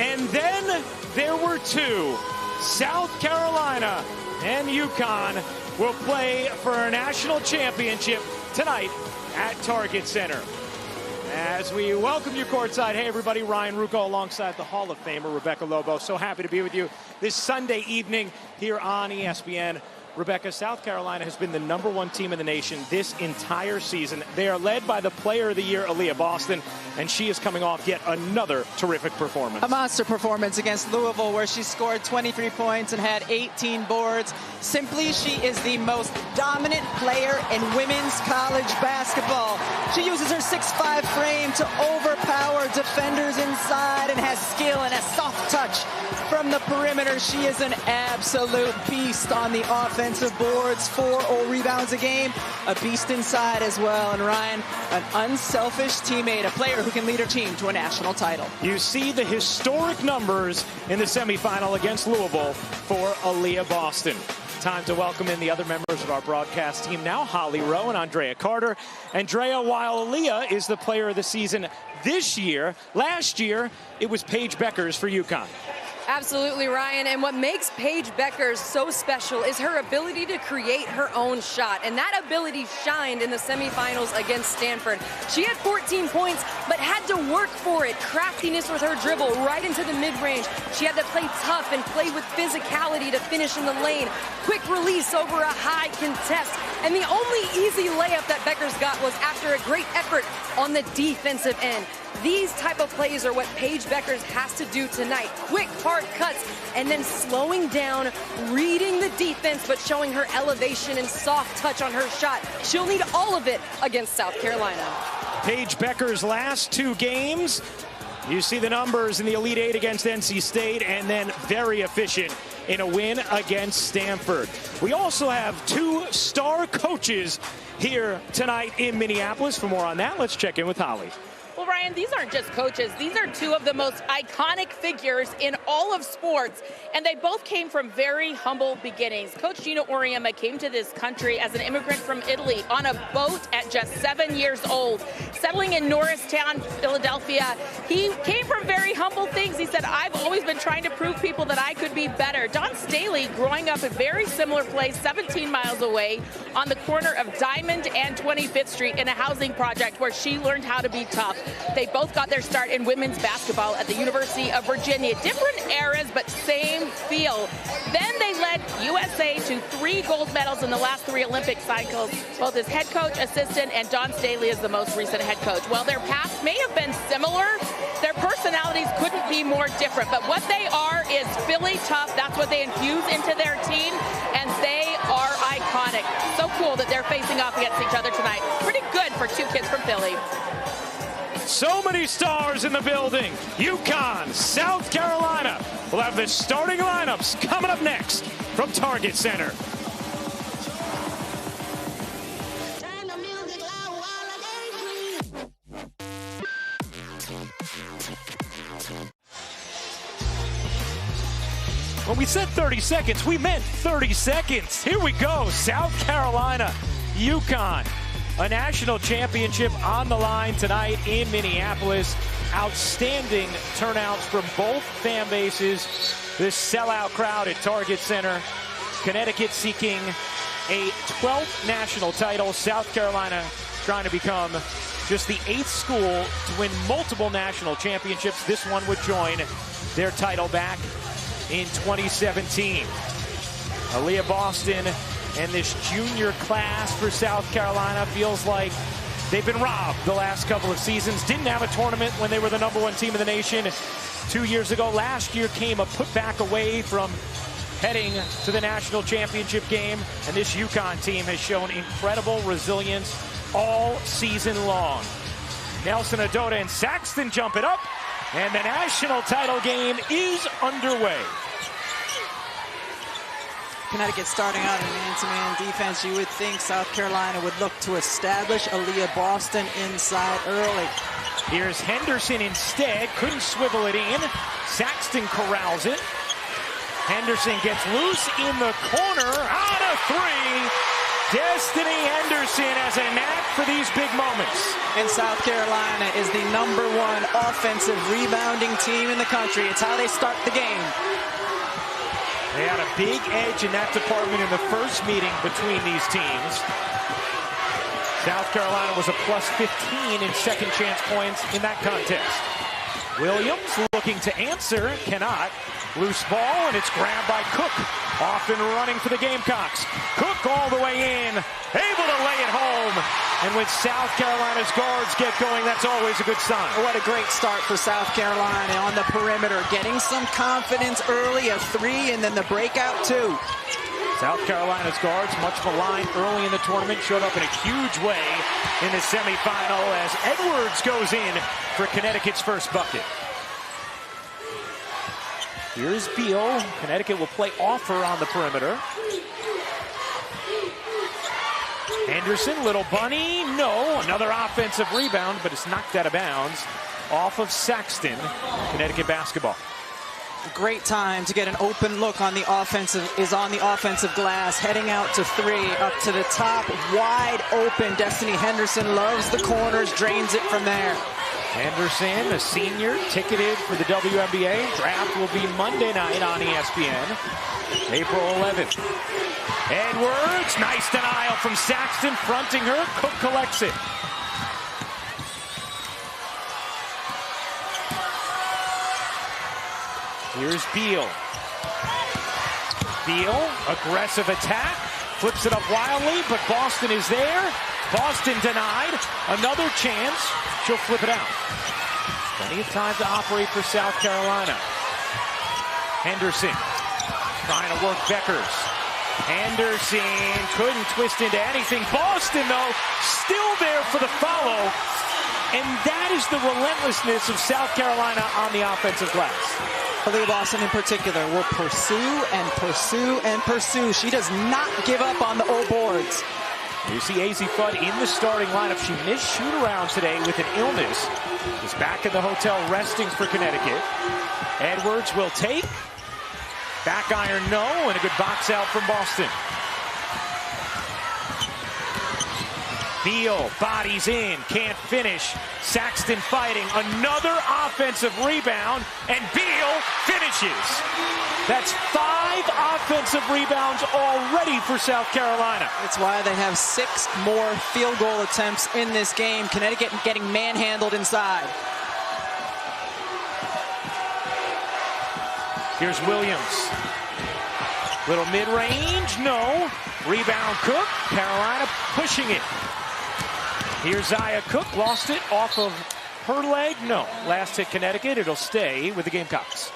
And then there were two. South Carolina and UConn will play for a national championship tonight at Target Center. As we welcome you courtside, hey everybody, Ryan Rucco alongside the Hall of Famer Rebecca Lobo. So happy to be with you this Sunday evening here on ESPN. Rebecca, South Carolina has been the #1 team in the nation this entire season. They are led by the Player of the Year, Aaliyah Boston, and she is coming off yet another terrific performance. A monster performance against Louisville, where she scored 23 points and had 18 boards. Simply, she is the most dominant player in women's college basketball. She uses her 6'5" frame to overpower defenders inside and has skill and a soft touch from the perimeter. She is an absolute beast on the offensive boards, 4 rebounds a game, a beast inside as well. And Ryan, an unselfish teammate, a player who can lead her team to a national title. You see the historic numbers in the semifinal against Louisville for Aaliyah Boston. Time to welcome in the other members of our broadcast team now, Holly Rowe and Andrea Carter. Andrea, while Aaliyah is the player of the season this year, last year it was Paige Bueckers for UConn. Absolutely, Ryan. And what makes Paige Bueckers so special is her ability to create her own shot. And that ability shined in the semifinals against Stanford. She had 14 points, but had to work for it. Craftiness with her dribble right into the mid-range. She had to play tough and play with physicality to finish in the lane. Quick release over a high contest. And the only easy layup that Bueckers got was after a great effort on the defensive end. These type of plays are what Paige Bueckers has to do tonight. Quick, hard cuts, and then slowing down, reading the defense, but showing her elevation and soft touch on her shot. She'll need all of it against South Carolina. Paige Bueckers' last 2 games. You see the numbers in the Elite Eight against NC State, and then very efficient in a win against Stanford. We also have 2 star coaches here tonight in Minneapolis. For more on that, let's check in with Holly. Well, Ryan, these aren't just coaches. These are 2 of the most iconic figures in all of sports, and they both came from very humble beginnings. Coach Gino Auriemma came to this country as an immigrant from Italy on a boat at just 7 years old, settling in Norristown, Philadelphia. He came from very humble things. He said, I've always been trying to prove people that I could be better. Dawn Staley, growing up a very similar place, 17 miles away, on the corner of Diamond and 25th Street in a housing project where she learned how to be tough. They both got their start in women's basketball at the University of Virginia. Different eras, but same feel. Then they led USA to 3 gold medals in the last 3 Olympic cycles, both as head coach, assistant, and Dawn Staley is the most recent head coach. While their paths may have been similar, their personalities couldn't be more different. But what they are is Philly tough. That's what they infuse into their team, and they are iconic. So cool that they're facing off against each other tonight. Pretty good for 2 kids from Philly. So many stars in the building. UConn, South Carolina. We'll have the starting lineups coming up next from Target Center. When we said 30 seconds, we meant 30 seconds. Here we go. South Carolina, UConn. A national championship on the line tonight in Minneapolis. Outstanding turnouts from both fan bases. This sellout crowd at Target Center. Connecticut seeking a 12th national title. South Carolina trying to become just the 8th school to win multiple national championships. This one would join their title back in 2017. Aaliyah Boston and this junior class for South Carolina feels like they've been robbed the last couple of seasons. Didn't have a tournament when they were the #1 team in the nation 2 years ago. Last year came a putback away from heading to the national championship game. And this UConn team has shown incredible resilience all season long. Nelson Adota and Saxton jump it up. And the national title game is underway. Connecticut starting out in man-to-man defense. You would think South Carolina would look to establish Aaliyah Boston inside early. Here's Henderson instead. Couldn't swivel it in. Saxton corrals it. Henderson gets loose in the corner. On a 3. Destiny Henderson has a knack for these big moments. And South Carolina is the #1 offensive rebounding team in the country. It's how they start the game. They had a big edge in that department in the first meeting between these teams. South Carolina was a +15 in second chance points in that contest. Williams looking to answer, cannot. Loose ball, and it's grabbed by Cook. Off and running for the Gamecocks. Cook all the way in, able to lay it home. And when South Carolina's guards get going, that's always a good sign. What a great start for South Carolina on the perimeter. Getting some confidence early, a 3, and then the breakout 2. South Carolina's guards, much maligned early in the tournament, showed up in a huge way in the semifinal as Edwards goes in for Connecticut's first bucket. Here's Beal. Connecticut will play Offer on the perimeter. Henderson, little bunny, no. Another offensive rebound, but it's knocked out of bounds off of Saxton. Connecticut basketball. Great time to get an open look on the offensive glass, heading out to 3, up to the top, wide open. Destiny Henderson loves the corners, drains it from there. Henderson, a senior, ticketed for the WNBA. Draft will be Monday night on ESPN, April 11th. Edwards, nice denial from Saxton, fronting her. Cook collects it. Here's Beal. Beal, aggressive attack, flips it up wildly, but Boston is there. Boston denied. Another chance. She'll flip it out. Plenty of time to operate for South Carolina. Henderson trying to work Beckers. Henderson couldn't twist into anything. Boston, though, still there for the follow. And that is the relentlessness of South Carolina on the offensive glass. Aaliyah Boston in particular will pursue and pursue and pursue. She does not give up on the old boards. You see Azzi Fudd in the starting lineup. She missed shoot-around today with an illness. Is back in the hotel resting for Connecticut. Edwards will take. Back iron, no, and a good box out from Boston. Beal bodies in, can't finish. Saxton fighting, another offensive rebound, and Beal finishes. That's 5 offensive rebounds already for South Carolina. That's why they have 6 more field goal attempts in this game. Connecticut getting manhandled inside. Here's Williams. Little mid-range, no. Rebound Cook, Carolina pushing it. Here's Zaya Cook, lost it off of her leg, no. Last hit Connecticut, it'll stay with the Gamecocks.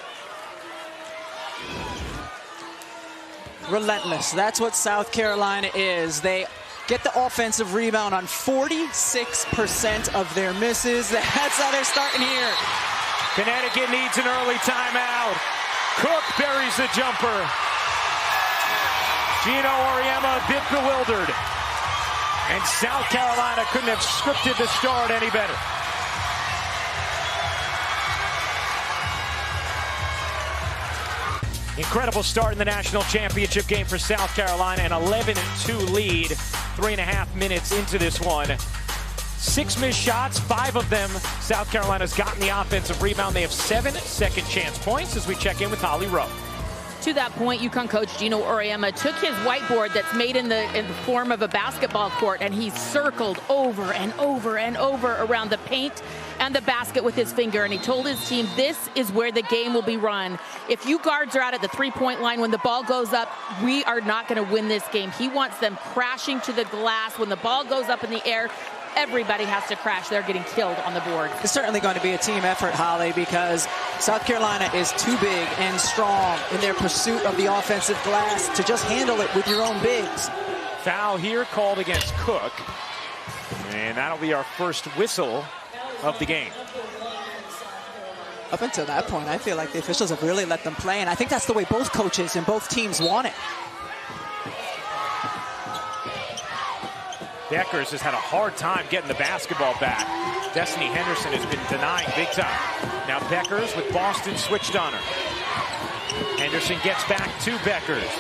Relentless, that's what South Carolina is. They get the offensive rebound on 46% of their misses. That's how they're starting here. Connecticut needs an early timeout. Cook buries the jumper. Gino Auriemma a bit bewildered. And South Carolina couldn't have scripted the start any better. Incredible start in the national championship game for South Carolina. An 11-2 lead, 3.5 minutes into this one. 6 missed shots, 5 of them South Carolina's gotten the offensive rebound. They have 7 second chance points as we check in with Holly Rowe. To that point, UConn coach Gino Auriemma took his whiteboard that's made in the form of a basketball court, and he circled over and over and over around the paint and the basket with his finger, and he told his team this is where the game will be run. If you guards are out at the three-point line when the ball goes up, we are not going to win this game. He wants them crashing to the glass. When the ball goes up in the air, everybody has to crash. They're getting killed on the board. It's certainly going to be a team effort, Holly, because South Carolina is too big and strong in their pursuit of the offensive glass to just handle it with your own bigs. Foul here called against Cook. And that'll be our first whistle of the game. Up until that point, I feel like the officials have really let them play, and I think that's the way both coaches and both teams want it. Beckers has had a hard time getting the basketball back. Destiny Henderson has been denying big time. Now Beckers with Boston switched on her. Henderson gets back to Beckers.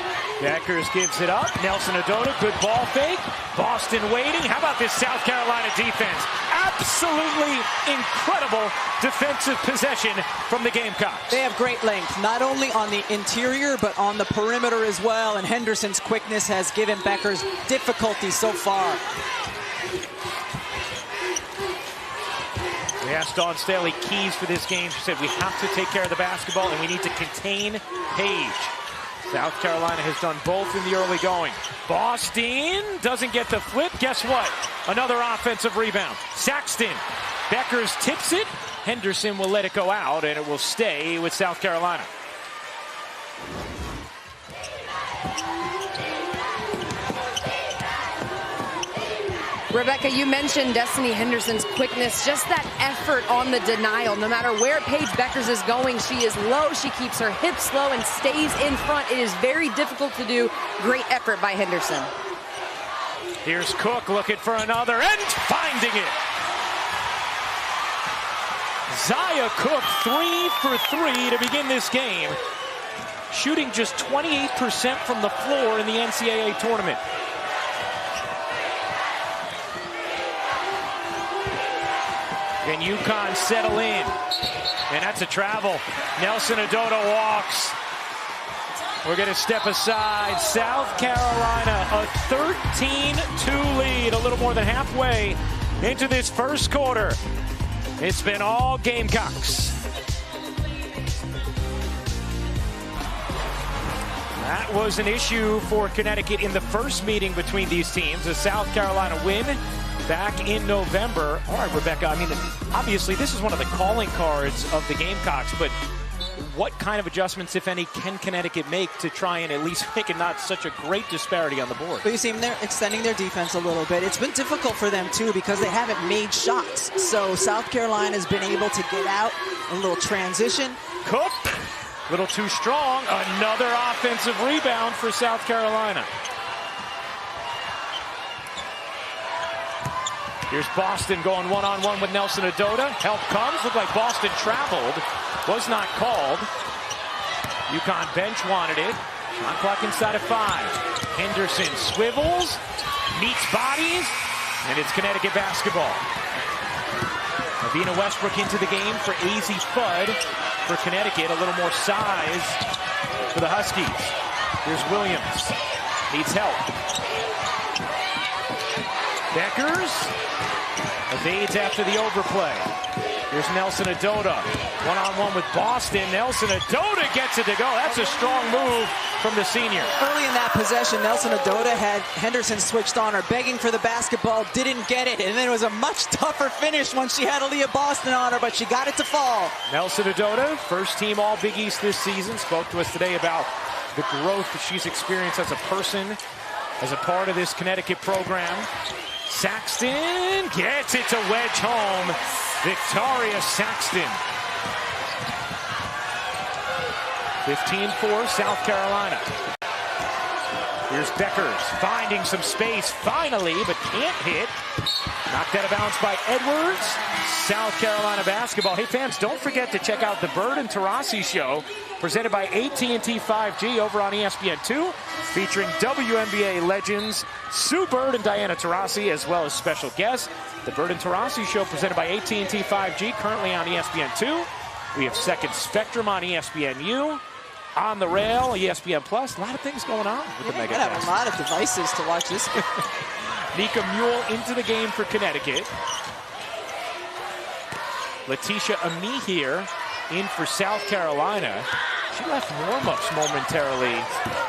Beckers gives it up. Nelson Adota, good ball fake. Boston waiting. How about this South Carolina defense? Absolutely incredible defensive possession from the Gamecocks. They have great length, not only on the interior, but on the perimeter as well. And Henderson's quickness has given Beckers difficulty so far. We asked Dawn Staley keys for this game. She said we have to take care of the basketball and we need to contain Page. South Carolina has done both in the early going. Boston doesn't get the flip. Guess what? Another offensive rebound. Saxton. Beckers tips it. Henderson will let it go out, and it will stay with South Carolina. Rebecca, you mentioned Destiny Henderson's quickness, just that effort on the denial. No matter where Paige Beckers is going, she is low, she keeps her hips low and stays in front. It is very difficult to do. Great effort by Henderson. Here's Cook looking for another and finding it. Zaya Cook 3 for 3 to begin this game. Shooting just 28% from the floor in the NCAA tournament. Can UConn settle in? And that's a travel. Nelson Adota walks. We're going to step aside. South Carolina, a 13-2 lead, a little more than halfway into this first quarter. It's been all Gamecocks. That was an issue for Connecticut in the first meeting between these teams. A South Carolina win back in November. All right, Rebecca, I mean, obviously this is one of the calling cards of the Gamecocks, but what kind of adjustments, if any, can Connecticut make to try and at least make it not such a great disparity on the board? But you see them, they're extending their defense a little bit. It's been difficult for them, too, because they haven't made shots. So South Carolina's been able to get out a little transition. Cook, a little too strong. Another offensive rebound for South Carolina. Here's Boston going one-on-one with Nelson Adota. Help comes. Looked like Boston traveled. Was not called. UConn bench wanted it. Shot clock inside of 5. Henderson swivels, meets bodies, and it's Connecticut basketball. Avina Westbrook into the game for AZ Fudd for Connecticut. A little more size for the Huskies. Here's Williams. Needs help. Beckers evades after the overplay. Here's Nelson Adota. One-on-one with Boston. Nelson Adota gets it to go. That's a strong move from the senior. Early in that possession, Nelson Adota had Henderson switched on her, begging for the basketball, didn't get it. And then it was a much tougher finish once she had Aaliyah Boston on her, but she got it to fall. Nelson Adota, first team All Big East this season, spoke to us today about the growth that she's experienced as a person, as a part of this Connecticut program. Saxton gets it to wedge home. Victoria Saxton. 15-4 South Carolina. Here's Beckers finding some space finally, but can't hit. Knocked out of bounds by Edwards. South Carolina basketball. Hey fans, don't forget to check out the Bird and Taurasi show presented by AT&T 5G over on ESPN2, featuring WNBA legends Sue Bird and Diana Taurasi, as well as special guests. The Bird and Taurasi show presented by AT&T 5G, currently on ESPN2. We have Second Spectrum on ESPNU. On the Rail, ESPN Plus. A lot of things going on with the Mega have a lot of devices to watch this game. Nika Mule into the game for Connecticut. Letitia Ami here in for South Carolina. She left warm-ups momentarily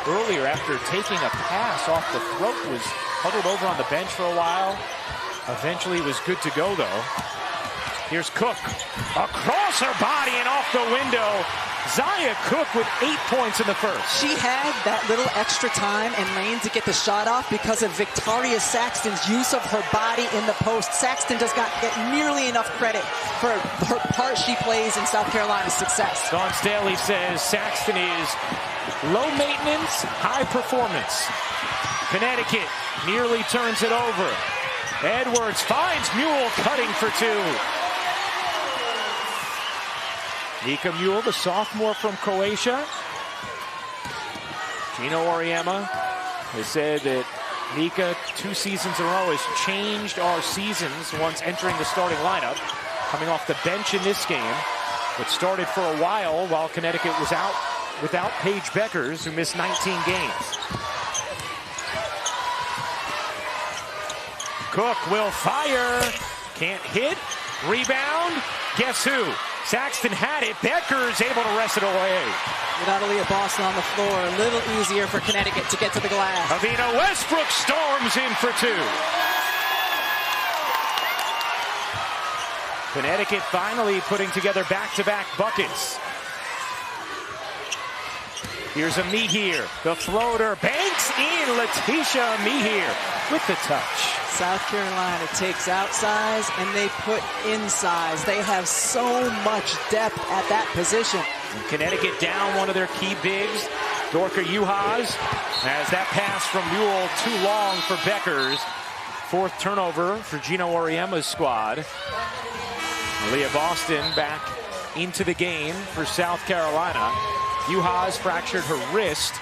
earlier after taking a pass off the throat. Was huddled over on the bench for a while. Eventually was good to go, though. Here's Cook. Across her body and off the window. Zaya Cook with 8 points in the first. She had that little extra time and lane to get the shot off because of Victoria Saxton's use of her body in the post. Saxton does not get nearly enough credit for her part she plays in South Carolina's success. Dawn Staley says Saxton is low maintenance, high performance. Connecticut nearly turns it over. Edwards finds Mule cutting for 2. Nika Mule, the sophomore from Croatia. Gino Auriemma has said that Nika, 2 seasons in a row, has changed our seasons once entering the starting lineup. Coming off the bench in this game, it started for a while Connecticut was out without Paige Beckers, who missed 19 games. Cook will fire. Can't hit. Rebound. Guess who? Saxton had it. Beckers able to wrest it away. Without Aaliyah Boston on the floor, a little easier for Connecticut to get to the glass. Avina Westbrook storms in for 2. Connecticut finally putting together back-to-back buckets. Here's a Mihir. The floater banks in. Letitia Mihir with the touch. South Carolina takes outsize and they put insize. They have so much depth at that position. And Connecticut down one of their key bigs, Dorka Juhas, as that pass from Mule too long for Beckers. 4th turnover for Gino Auriemma's squad. Aaliyah Boston back into the game for South Carolina. Juhas fractured her wrist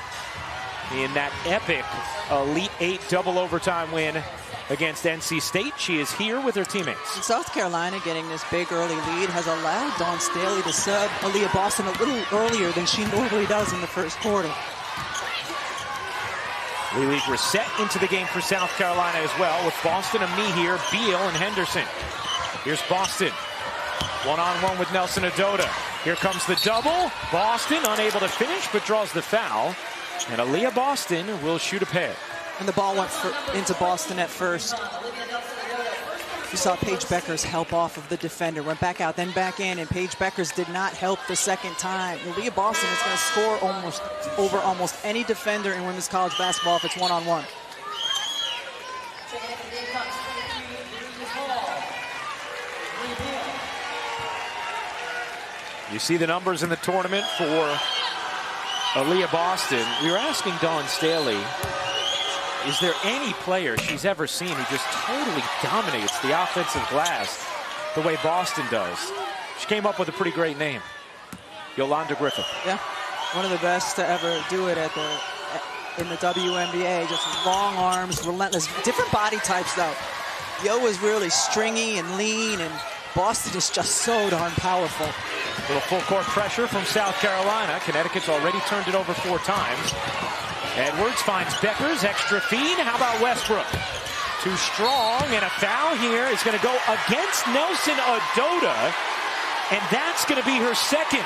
in that epic Elite 8 double overtime win against NC State. She is here with her teammates. South Carolina getting this big early lead has allowed Dawn Staley to sub Aaliyah Boston a little earlier than she normally does in the first quarter. Lee reset into the game for South Carolina as well, with Boston, Mihir, Beal, and Henderson. Here's Boston. One-on-one with Nelson Adota. Here comes the double. Boston unable to finish, but draws the foul. And Aaliyah Boston will shoot a pair. And the ball went into Boston at first. You saw Paige Beckers help off of the defender. Went back out, then back in, and Paige Beckers did not help the second time. Aaliyah Boston is going to score over almost any defender in women's college basketball if it's one-on-one. You see the numbers in the tournament for Aaliyah Boston. We were asking Dawn Staley, is there any player she's ever seen who just totally dominates the offensive glass the way Boston does? She came up with a pretty great name, Yolanda Griffith. Yeah, one of the best to ever do it in the WNBA. Just long arms, relentless. Different body types, though. Yo is really stringy and lean, and Boston is just so darn powerful. A little full court pressure from South Carolina. Connecticut's already turned it over 4 times. Edwards finds Beckers, extra feed. How about Westbrook? Too strong, and a foul here is going to go against Nelson Adota, and that's going to be her second.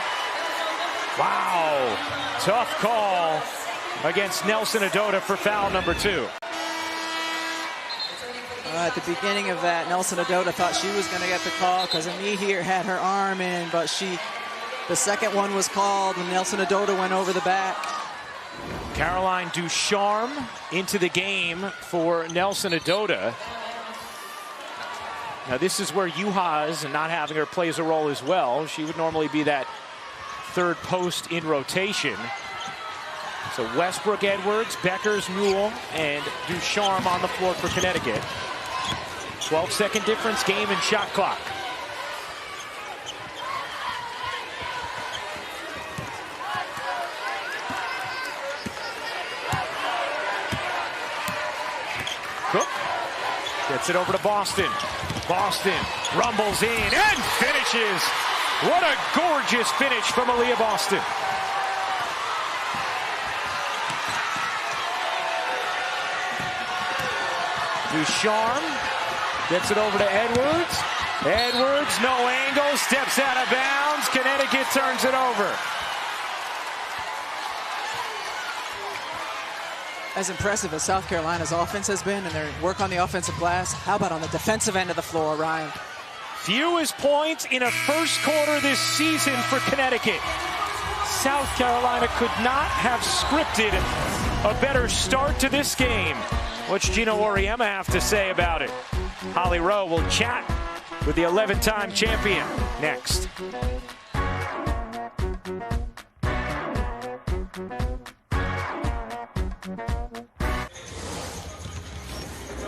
Wow, tough call against Nelson Adota for foul number 2. At the beginning of that, Nelson Adota thought she was going to get the call because Mihir had her arm in, but the second one was called when Nelson Adota went over the back. Caroline Ducharme into the game for Nelson Adota. Now this is where Juhas and not having her plays a role as well. She would normally be that 3rd post in rotation. So Westbrook, Edwards, Beckers, Newell, and Ducharme on the floor for Connecticut. 12-second difference, game and shot clock. Cook gets it over to Boston. Boston rumbles in and finishes. What a gorgeous finish from Aaliyah Boston. Ducharme gets it over to Edwards. Edwards, no angle, steps out of bounds. Connecticut turns it over. As impressive as South Carolina's offense has been and their work on the offensive glass, how about on the defensive end of the floor, Ryan? Fewest points in a first quarter this season for Connecticut. South Carolina could not have scripted a better start to this game. What's Gino Auriemma have to say about it? Holly Rowe will chat with the 11-time champion next.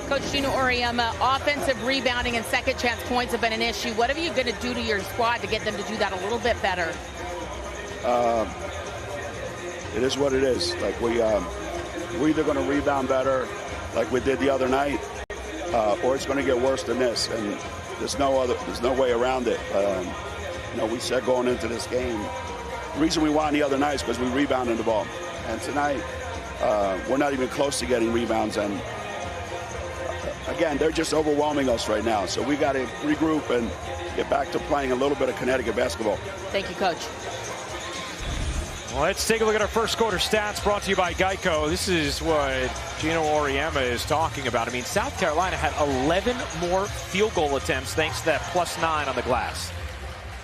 Coach Gino Auriemma, offensive rebounding and second chance points have been an issue. What are you going to do to your squad to get them to do that a little bit better? it is what it is. Like we're either going to rebound better, like we did the other night, or it's going to get worse than this. And there's no way around it. We said going into this game, the reason we won the other night is because we rebounded the ball. And tonight, we're not even close to getting rebounds. And again, they're just overwhelming us right now. So we got to regroup and get back to playing a little bit of Connecticut basketball. Thank you, Coach. Well, let's take a look at our first quarter stats brought to you by Geico. This is what Gino Auriemma is talking about. I mean, South Carolina had 11 more field goal attempts thanks to that +9 on the glass.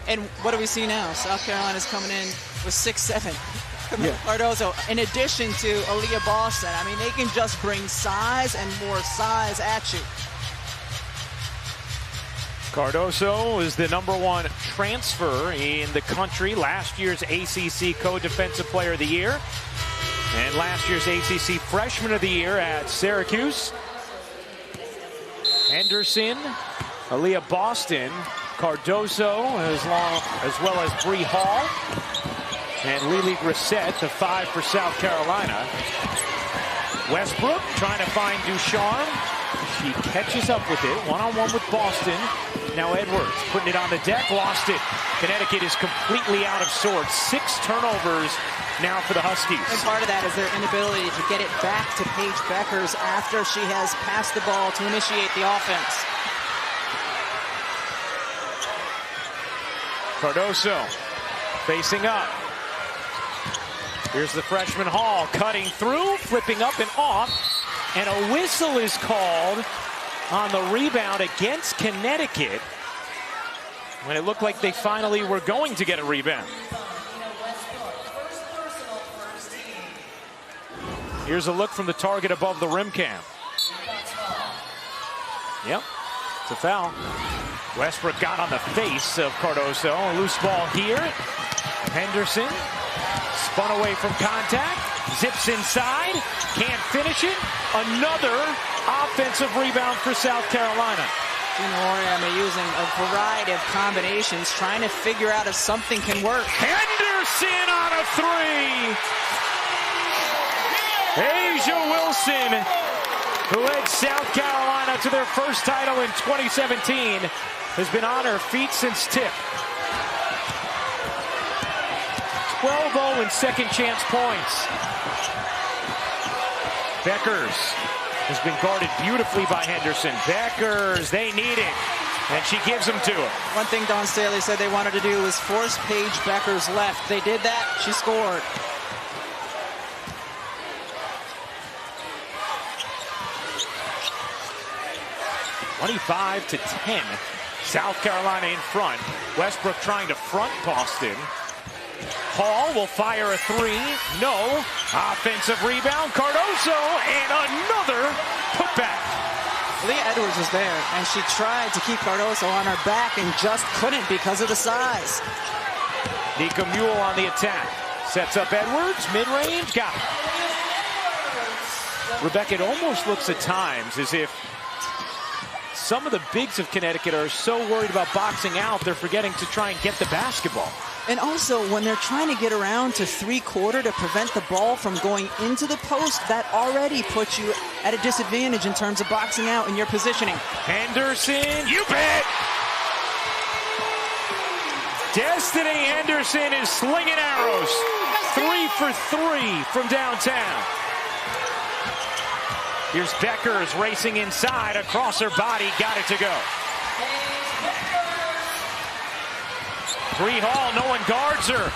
And what do we see now? South Carolina's coming in with 6-7. Cardozo, in addition to Aaliyah Boston. I mean, they can just bring size and more size at you. Cardozo is the #1 transfer in the country, last year's ACC Co-Defensive Player of the Year, and last year's ACC Freshman of the Year at Syracuse. Henderson, Aaliyah Boston, Cardozo, as well as Bree Hall, and Lily Grissett, the 5 for South Carolina. Westbrook trying to find Ducharme. She catches up with it, one-on-one with Boston. Now Edwards putting it on the deck, lost it. Connecticut is completely out of sorts. 6 turnovers now for the Huskies. And part of that is their inability to get it back to Paige Beckers after she has passed the ball to initiate the offense. Cardozo facing up. Here's the freshman Hall cutting through, flipping up and off. And a whistle is called on the rebound against Connecticut when it looked like they finally were going to get a rebound. Here's a look from the target above the rim cam. Yep, it's a foul. Westbrook got on the face of Cardozo. A loose ball here. Henderson spun away from contact. Zips inside. Can't finish it. Another offensive rebound for South Carolina. Gino Auriemma using a variety of combinations, trying to figure out if something can work. Henderson on a 3. Asia Wilson, who led South Carolina to their first title in 2017, has been on her feet since tip. 12-0 in second chance points. Beckers has been guarded beautifully by Henderson. Beckers, they need it, and she gives them to her. One thing Dawn Staley said they wanted to do was force Paige Beckers left. They did that. She scored. (25-10). South Carolina in front. Westbrook trying to front Boston. Hall will fire a 3. No. Offensive rebound. Cardozo and another putback. Leah Edwards was there, and she tried to keep Cardozo on her back and just couldn't because of the size. Nika Mule on the attack. Sets up Edwards. Mid-range. Got it. Rebecca, it almost looks at times as if some of the bigs of Connecticut are so worried about boxing out, they're forgetting to try and get the basketball. And also, when they're trying to get around to three-quarter to prevent the ball from going into the post, that already puts you at a disadvantage in terms of boxing out and your positioning. Henderson, you bet! Destiny Henderson is slinging arrows. 3 for 3 from downtown. Here's Beckers racing inside, across her body, got it to go. Bree Hall, no one guards her.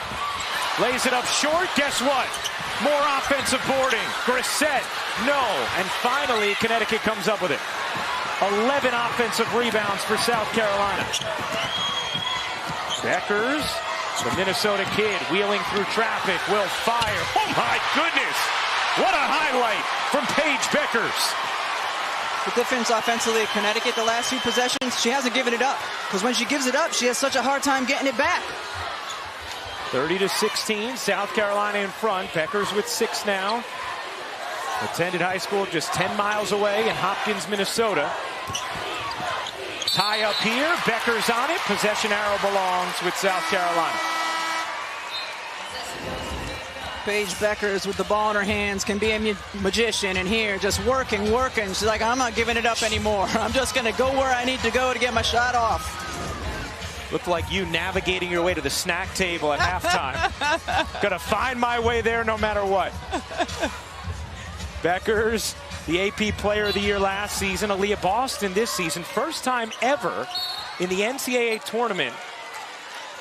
Lays it up short, guess what? More offensive boarding. Grissett, no. And finally, Connecticut comes up with it. 11 offensive rebounds for South Carolina. Beckers, the Minnesota kid, wheeling through traffic, will fire. Oh my goodness! What a highlight from Paige Beckers. The difference offensively at Connecticut the last 2 possessions, she hasn't given it up. Because when she gives it up, she has such a hard time getting it back. 30-16, South Carolina in front. Beckers with 6 now. Attended high school just 10 miles away in Hopkins, Minnesota. Tie up here, Beckers on it. Possession arrow belongs with South Carolina. Paige Beckers with the ball in her hands can be a magician, and here just working. She's like, I'm not giving it up anymore. I'm just going to go where I need to go to get my shot off. Looked like you navigating your way to the snack table at halftime. Gonna find my way there no matter what. Beckers, the AP Player of the Year last season. Aaliyah Boston this season. First time ever in the NCAA tournament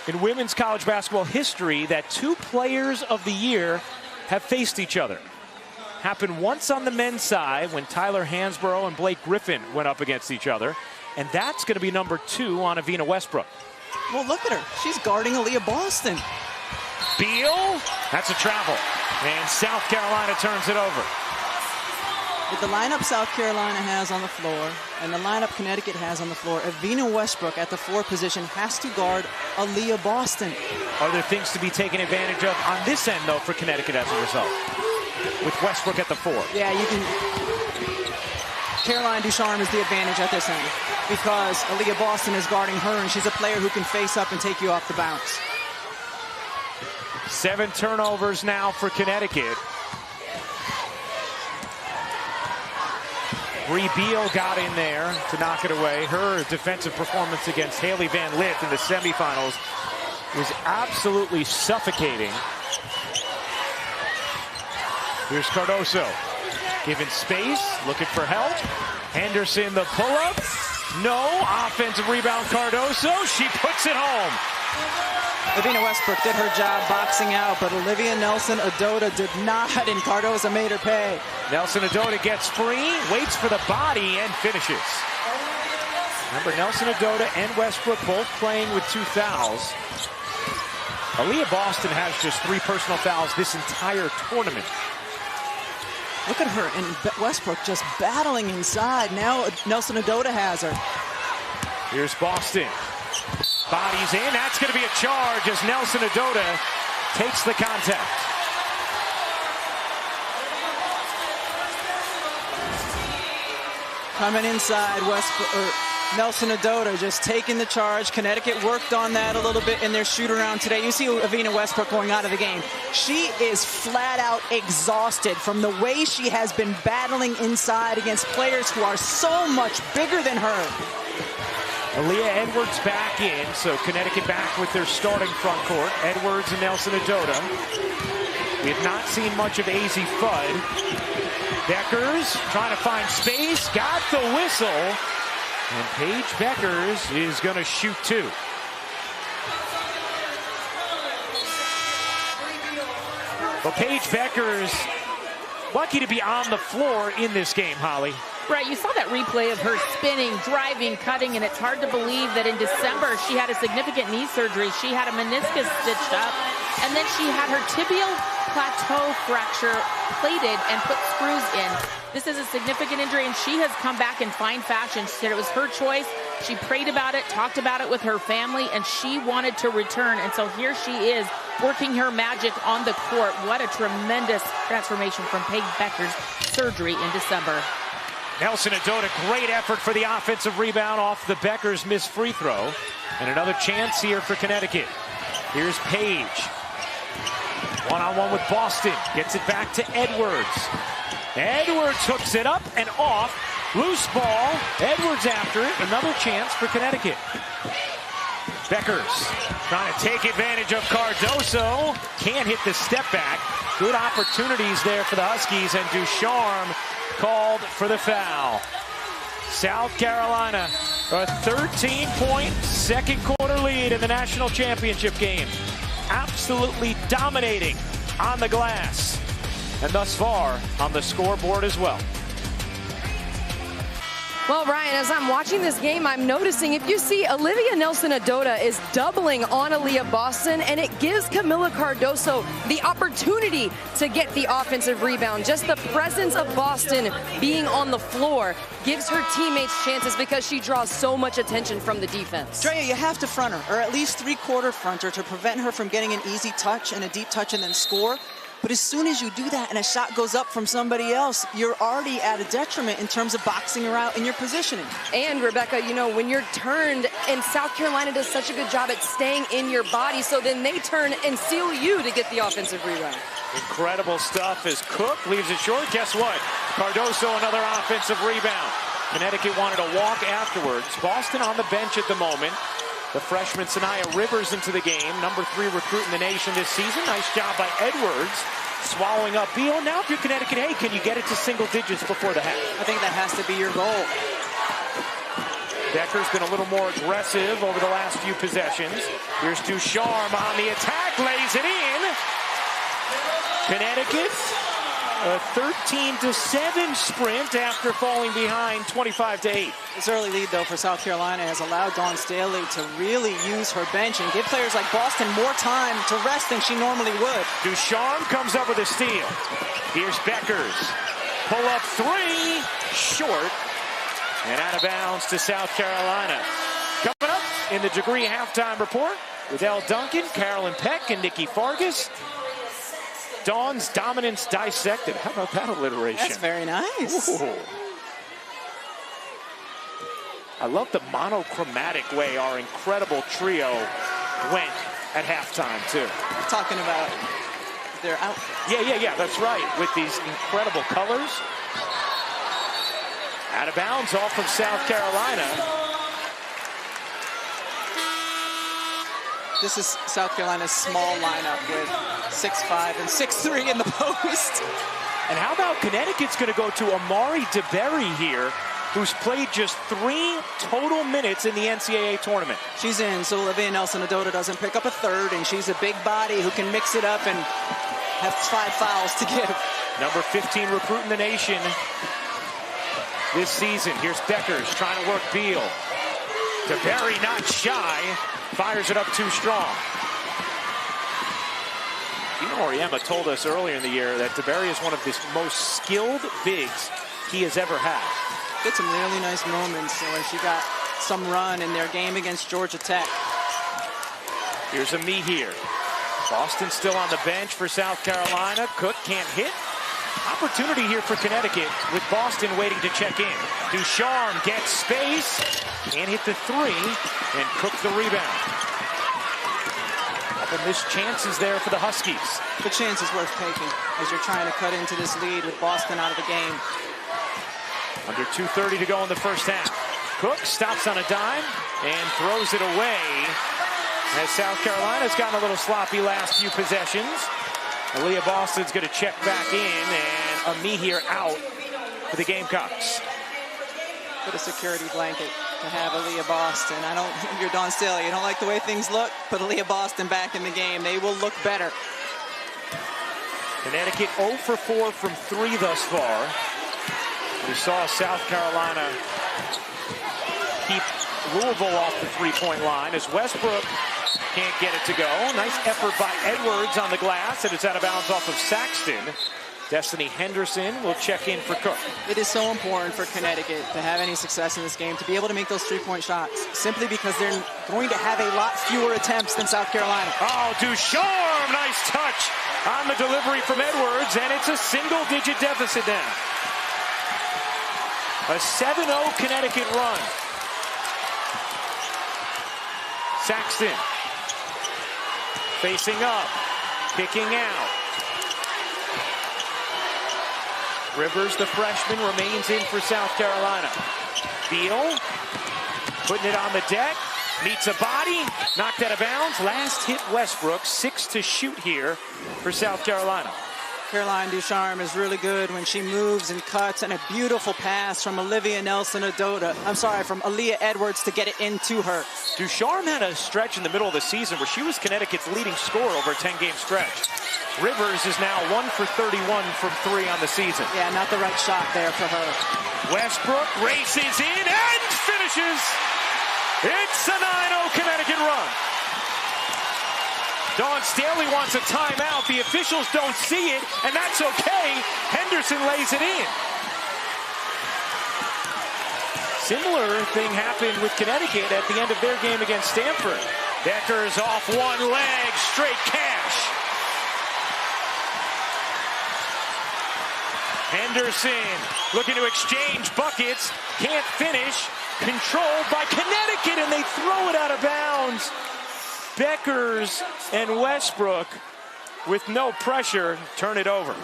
in women's college basketball history that two Players of the Year have faced each other. Happened once on the men's side when Tyler Hansborough and Blake Griffin went up against each other. And that's going to be number 2 on Avina Westbrook. Well, look at her. She's guarding Aaliyah Boston. Beal, that's a travel. And South Carolina turns it over. With the lineup South Carolina has on the floor and the lineup Connecticut has on the floor, Avina Westbrook at the 4 position has to guard Aaliyah Boston. Are there things to be taken advantage of on this end, though, for Connecticut as a result? With Westbrook at the 4. Yeah, you can. Caroline Ducharme is the advantage at this end because Aaliyah Boston is guarding her, and she's a player who can face up and take you off the bounce. 7 turnovers now for Connecticut. Bree Beal got in there to knock it away. Her defensive performance against Haley Van Lith in the semifinals was absolutely suffocating. Here's Cardoso. Given space, looking for help. Henderson, the pull-up. No. Offensive rebound, Cardoso. She puts it home. Avina Westbrook did her job boxing out, but Olivia Nelson-Ododa did not, and Cardoso made her pay. Nelson-Ododa gets free, waits for the body, and finishes. Remember, Nelson-Ododa and Westbrook both playing with 2 fouls. Aaliyah Boston has just 3 personal fouls this entire tournament. Look at her, and Westbrook just battling inside. Now Nelson-Ododa has her. Here's Boston. Bodies in. That's going to be a charge as Nelson-Ododa takes the contact. Coming inside, Nelson-Ododa just taking the charge. Connecticut worked on that a little bit in their shoot-around today. You see Avina Westbrook going out of the game. She is flat out exhausted from the way she has been battling inside against players who are so much bigger than her. Aaliyah Edwards back in, so Connecticut back with their starting front court. Edwards and Nelson-Ododa. We have not seen much of AZ Fudd. Beckers trying to find space, got the whistle. And Paige Beckers is going to shoot 2. Well, Paige Beckers lucky to be on the floor in this game, Holly. Right, you saw that replay of her spinning, driving, cutting, and it's hard to believe that in December she had a significant knee surgery. She had a meniscus stitched up, and then she had her tibial plateau fracture plated and put screws in. This is a significant injury, and she has come back in fine fashion. She said it was her choice. She prayed about it, talked about it with her family, and she wanted to return. And so here she is working her magic on the court. What a tremendous transformation from Paige Beckers' surgery in December. Nelson-Ododa, great effort for the offensive rebound off the Beckers' missed free throw. And another chance here for Connecticut. Here's Paige. One-on-one with Boston. Gets it back to Edwards. Edwards hooks it up and off. Loose ball. Edwards after it. Another chance for Connecticut. Beckers trying to take advantage of Cardoso. Can't hit the step back. Good opportunities there for the Huskies, and Ducharme called for the foul. South Carolina, a 13-point second quarter lead in the national championship game. Absolutely dominating on the glass, and thus far on the scoreboard as well. Well, Ryan, as I'm watching this game, I'm noticing, if you see, Olivia Nelson-Ododa is doubling on Aaliyah Boston, and it gives Camila Cardoso the opportunity to get the offensive rebound. Just the presence of Boston being on the floor gives her teammates chances because she draws so much attention from the defense. Drea, you have to front her, or at least 3-quarter front her, to prevent her from getting an easy touch and a deep touch and then score. But as soon as you do that and a shot goes up from somebody else, you're already at a detriment in terms of boxing her out in your positioning. And Rebecca, you know, when you're turned, and South Carolina does such a good job at staying in your body, so then they turn and seal you to get the offensive rebound. Incredible stuff as Cook leaves it short. Guess what? Cardoso, another offensive rebound. Connecticut wanted to walk afterwards. Boston on the bench at the moment. The freshman Sanaya Rivers into the game. Number 3 recruit in the nation this season. Nice job by Edwards. Swallowing up Beal. Now if you're Connecticut, hey, can you get it to single digits before the half? I think that has to be your goal. Becker's been a little more aggressive over the last few possessions. Here's Ducharme on the attack. Lays it in. Connecticut, a 13-7 sprint after falling behind 25-8. This early lead, though, for South Carolina has allowed Dawn Staley to really use her bench and give players like Boston more time to rest than she normally would. Ducharme comes up with a steal. Here's Beckers. Pull up 3, short, and out of bounds to South Carolina. Coming up in the Degree Halftime Report with Elle Duncan, Carolyn Peck, and Nikki Fargas. Dawn's dominance dissected. How about that alliteration? That's very nice. Ooh. I love the monochromatic way our incredible trio went at halftime, too. We're talking about their outfits. Yeah, that's right. With these incredible colors. Out of bounds, off of South Carolina. This is South Carolina's small lineup with 6'5" and 6'3" in the post. And how about Connecticut's going to go to Amari DeBerry here, who's played just 3 total minutes in the NCAA tournament. She's in, so Olivia Nelson-Ododa doesn't pick up a third, and she's a big body who can mix it up and have 5 fouls to give. Number 15 recruit in the nation this season. Here's Beckers trying to work Beal. DeBerry not shy. Fires it up too strong. You know, Oriema told us earlier in the year that DeBerry is one of the most skilled bigs he has ever had. Did some really nice moments where she got some run in their game against Georgia Tech. Here's a me here. Boston still on the bench for South Carolina. Cook can't hit. Opportunity here for Connecticut with Boston waiting to check in. Ducharme gets space. Can't hit the 3 and Cook the rebound. Couple missed chances there for the Huskies. The chance is worth taking as you're trying to cut into this lead with Boston out of the game. Under 2:30 to go in the first half. Cook stops on a dime and throws it away as South Carolina's gotten a little sloppy last few possessions. Aaliyah Boston's going to check back in, and Amihir out for the Gamecocks. Put a security blanket to have Aaliyah Boston. You're Dawn Staley. You don't like the way things look? Put Aaliyah Boston back in the game. They will look better. Connecticut 0 for 4 from 3 thus far. We saw South Carolina keep Louisville off the 3-point line as Westbrook can't get it to go. Nice effort by Edwards on the glass, and it's out of bounds off of Saxton. Destiny Henderson will check in for Cook. It is so important for Connecticut to have any success in this game, to be able to make those 3-point shots, simply because they're going to have a lot fewer attempts than South Carolina. Oh, Ducharme, nice touch on the delivery from Edwards, and it's a single-digit deficit now. A 7-0 Connecticut run. Saxton facing up, kicking out. Rivers, the freshman, remains in for South Carolina. Beal putting it on the deck, meets a body, knocked out of bounds. Last hit Westbrook, 6 to shoot here for South Carolina. Caroline Ducharme is really good when she moves and cuts, and a beautiful pass from Olivia Nelson-Ododa. From Aaliyah Edwards to get it into her. Ducharme had a stretch in the middle of the season where she was Connecticut's leading scorer over a 10-game stretch. Rivers is now 1 for 31 from 3 on the season. Yeah, not the right shot there for her. Westbrook races in and finishes. It's a 9-0 Connecticut run. Dawn Staley wants a timeout. The officials don't see it, and that's okay. Henderson lays it in. Similar thing happened with Connecticut at the end of their game against Stanford. Becker's off one leg, straight cash. Henderson looking to exchange buckets. Can't finish. Controlled by Connecticut, and they throw it out of bounds. Beckers and Westbrook, with no pressure, turn it over.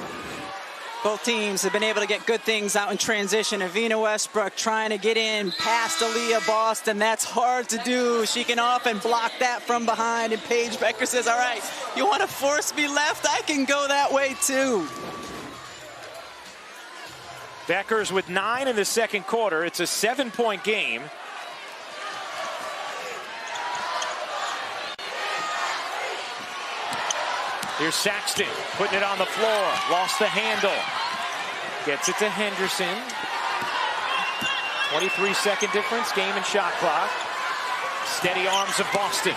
Both teams have been able to get good things out in transition. Evina Westbrook trying to get in past Aaliyah Boston. That's hard to do. She can often block that from behind. And Paige Becker says, all right, you want to force me left? I can go that way too. Beckers with 9 in the second quarter. It's a 7-point game. Here's Saxton putting it on the floor. Lost the handle. Gets it to Henderson. 23-second difference. Game and shot clock. Steady arms of Boston.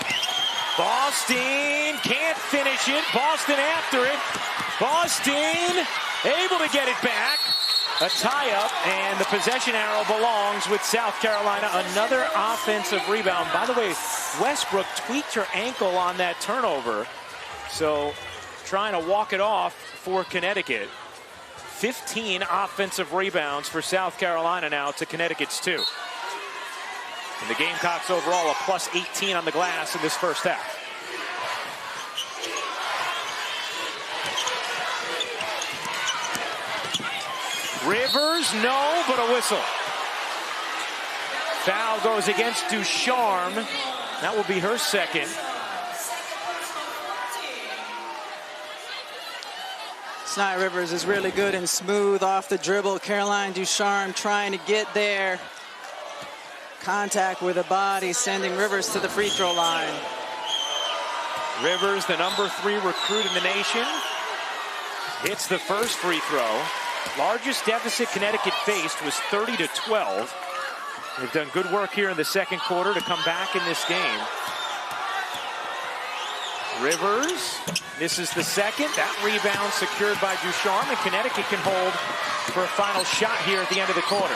Boston can't finish it. Boston after it. Boston able to get it back. A tie-up, and the possession arrow belongs with South Carolina. Another offensive rebound. By the way, Westbrook tweaked her ankle on that turnover. So trying to walk it off for Connecticut. 15 offensive rebounds for South Carolina now to Connecticut's 2. And the Gamecocks overall a plus 18 on the glass in this first half. Rivers, no, but a whistle. Foul goes against Ducharme. That will be her second. Sny Rivers is really good and smooth off the dribble. Caroline Ducharme trying to get there. Contact with the body, sending Rivers to the free throw line. Rivers, the number 3 recruit in the nation, hits the first free throw. Largest deficit Connecticut faced was 30-12. They've done good work here in the second quarter to come back in this game. Rivers misses the second. That rebound secured by Ducharme, and Connecticut can hold for a final shot here at the end of the quarter.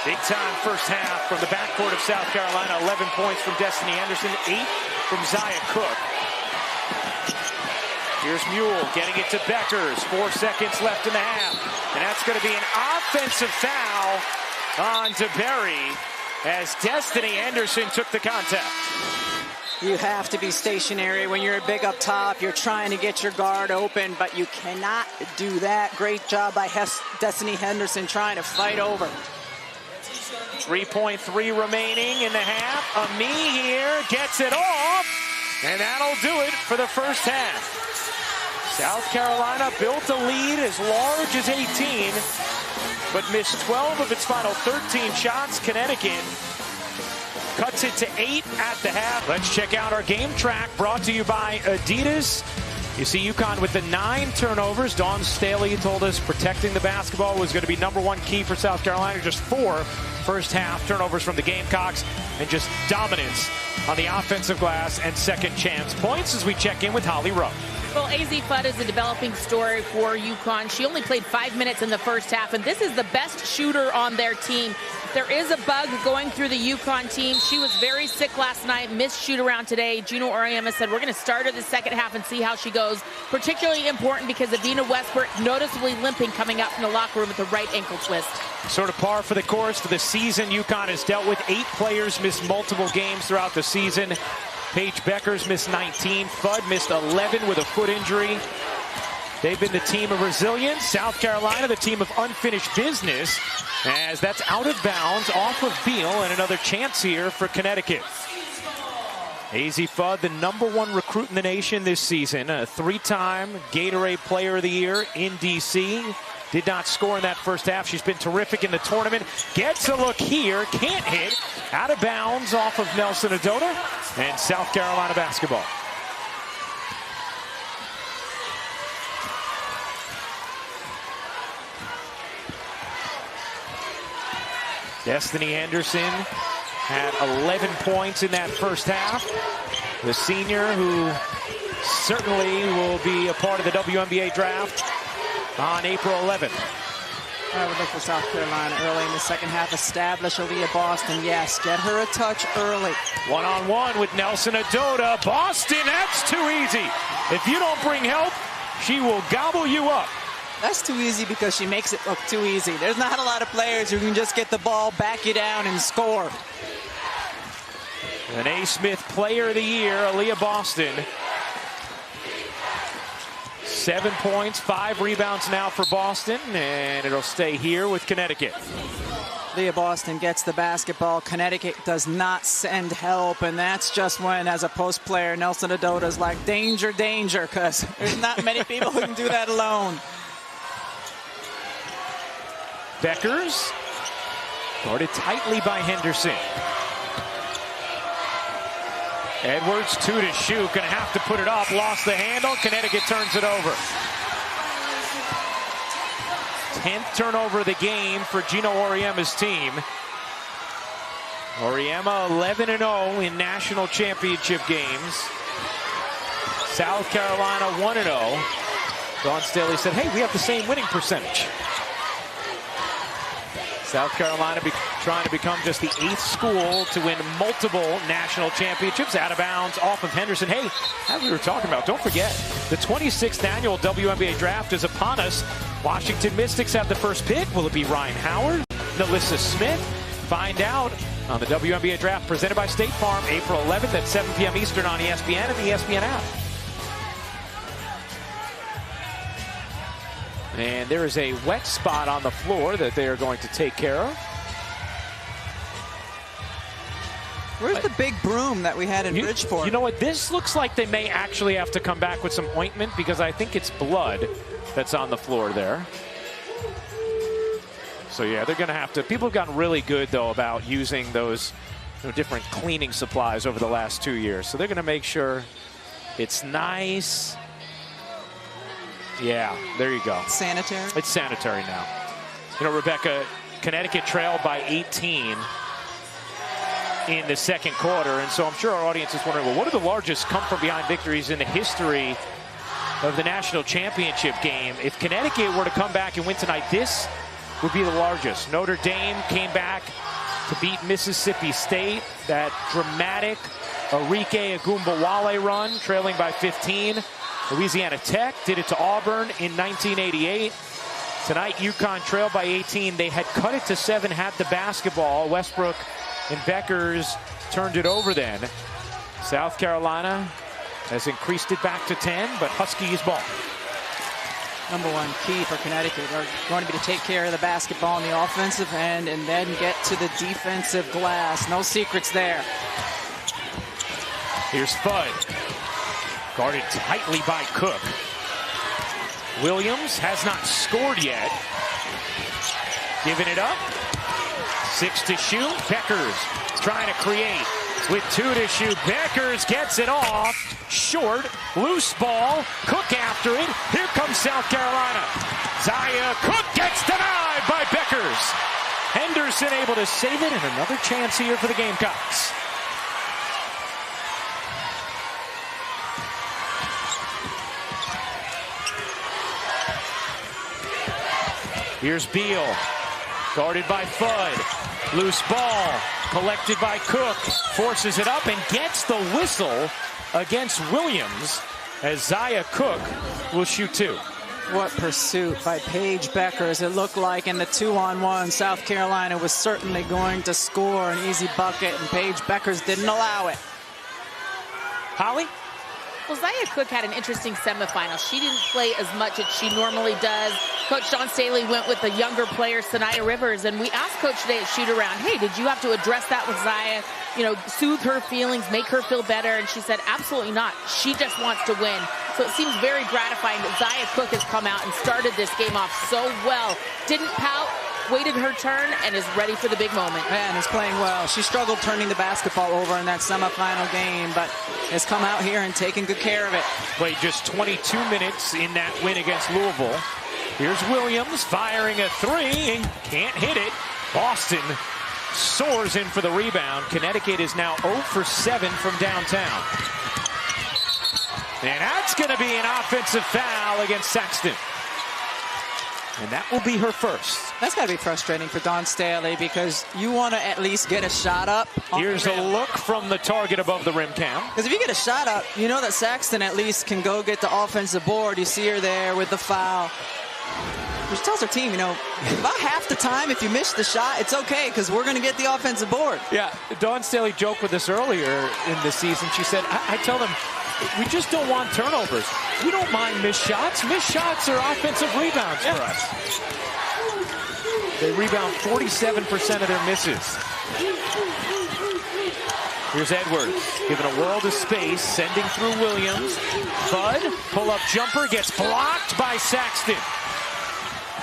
Big time first half from the backcourt of South Carolina. 11 points from Destiny Henderson, 8 from Zaya Cook. Here's Mule getting it to Beckers. 4 seconds left in the half. And that's going to be an offensive foul on DeBerry as Destiny Henderson took the contact. You have to be stationary when you're big up top. You're trying to get your guard open, but you cannot do that. Great job by Destiny Henderson trying to fight over. 3.3 remaining in the half. Ami here gets it off, and that'll do it for the first half. South Carolina built a lead as large as 18, but missed 12 of its final 13 shots. Connecticut cuts it to 8 at the half. Let's check out our game track brought to you by Adidas. You see UConn with the 9 turnovers. Dawn Staley told us protecting the basketball was going to be #1 key for South Carolina. Just 4 first half turnovers from the Gamecocks, and just dominance on the offensive glass and second chance points as we check in with Holly Rowe. Well, AZ Fudd is a developing story for UConn. She only played 5 minutes in the first half, and this is the best shooter on their team. There is a bug going through the UConn team. She was very sick last night, missed shoot-around today. Gino Auriemma said, we're going to start her the second half and see how she goes. Particularly important because Evina Westbrook noticeably limping coming out from the locker room with a right ankle twist. Sort of par for the course for the season. UConn has dealt with 8 players missed multiple games throughout the season. Paige Beckers missed 19. Fudd missed 11 with a foot injury. They've been the team of resilience. South Carolina, the team of unfinished business, as that's out of bounds off of Beal, and another chance here for Connecticut. AZ Fudd, the #1 recruit in the nation this season, a 3-time Gatorade Player of the Year in D.C. Did not score in that first half. She's been terrific in the tournament. Gets a look here, can't hit. Out of bounds off of Nelson Adota, and South Carolina basketball. Destiny Henderson had 11 points in that first half. The senior who certainly will be a part of the WNBA draft on April 11th. I would look for South Carolina early in the second half. Establish Aaliyah Boston. Yes, get her a touch early. One-on-one with Nelson Adota. Boston, that's too easy. If you don't bring help, she will gobble you up. That's too easy because she makes it look too easy. There's not a lot of players who can just get the ball, back you down, and score. An A. Smith Player of the Year, Aaliyah Boston. 7 points, 5 rebounds now for Boston, and it'll stay here with Connecticut. Leah Boston gets the basketball. Connecticut does not send help, and that's just when, as a post player, Nelson Adota's like, danger, danger, because there's not many people who can do that alone. Beckers, guarded tightly by Henderson. Edwards, 2 to shoot, gonna have to put it up, lost the handle, Connecticut turns it over. 10th turnover of the game for Gino Auriemma's team. Auriemma 11-0 in national championship games. South Carolina 1-0. Dawn Staley said, hey, we have the same winning percentage. South Carolina trying to become just the 8th school to win multiple national championships. Out of bounds off of Henderson. Hey, as we were talking about, don't forget, the 26th annual WNBA draft is upon us. Washington Mystics have the first pick. Will it be Ryan Howard? Nalissa Smith? Find out on the WNBA draft presented by State Farm, April 11th at 7 p.m. Eastern on ESPN and the ESPN app. And there is a wet spot on the floor that they are going to take care of. Where's the big broom that we had in Bridgeport? You know what? This looks like they may actually have to come back with some ointment because I think it's blood that's on the floor there. So, yeah, they're going to have to. People have gotten really good, though, about using those different cleaning supplies over the last 2 years. So they're going to make sure it's nice. Yeah, there you go. Sanitary? It's sanitary now. You know, Rebecca, Connecticut trailed by 18 in the second quarter. And so I'm sure our audience is wondering, well, what are the largest come-from-behind victories in the history of the national championship game? If Connecticut were to come back and win tonight, this would be the largest. Notre Dame came back to beat Mississippi State. That dramatic Arike Ogunbowale run, trailing by 15. Louisiana Tech did it to Auburn in 1988. Tonight, UConn trailed by 18. They had cut it to 7, had the basketball. Westbrook and Beckers turned it over then. South Carolina has increased it back to 10, but Huskies ball. Number one key for Connecticut are going to be to take care of the basketball on the offensive end and then get to the defensive glass. No secrets there. Here's Fudd. Guarded tightly by Cook. Williams has not scored yet. Giving it up. 6 to shoot. Beckers trying to create with 2 to shoot. Beckers gets it off. Short. Loose ball. Cook after it. Here comes South Carolina. Zaya Cook gets denied by Beckers. Henderson able to save it, and another chance here for the Gamecocks. Here's Beal, guarded by Fudd. Loose ball, collected by Cook. Forces it up and gets the whistle against Williams as Zaya Cook will shoot 2. What pursuit by Paige Beckers. It looked like in the 2-on-1, South Carolina was certainly going to score an easy bucket, and Paige Beckers didn't allow it. Holly? Well, Zaya Cook had an interesting semifinal. She didn't play as much as she normally does. Coach Dawn Staley went with the younger player, Sanaya Rivers, and we asked Coach today at shoot-around, hey, did you have to address that with Zaya? You know, soothe her feelings, make her feel better? And she said, absolutely not. She just wants to win. So it seems very gratifying that Zaya Cook has come out and started this game off so well. Didn't pout, waited her turn, and is ready for the big moment. And is playing well. She struggled turning the basketball over in that semifinal game, but has come out here and taken good care of it. Played just 22 minutes in that win against Louisville. Here's Williams firing a 3 and can't hit it. Boston soars in for the rebound. Connecticut is now 0 for 7 from downtown. And that's going to be an offensive foul against Saxton. And that will be her first. That's got to be frustrating for Dawn Staley because you want to at least get a shot up. Here's a look from the target above the rim cam. Because if you get a shot up, you know that Saxton at least can go get the offensive board. You see her there with the foul. She tells her team, you know, about half the time, if you miss the shot, it's okay, because we're going to get the offensive board. Yeah, Dawn Staley joked with us earlier in the season. She said, I tell them, we just don't want turnovers. We don't mind missed shots. Missed shots are offensive rebounds for us. They rebound 47% of their misses. Here's Edwards, giving a world of space, sending through Williams. Fudd, pull-up jumper, gets blocked by Saxton.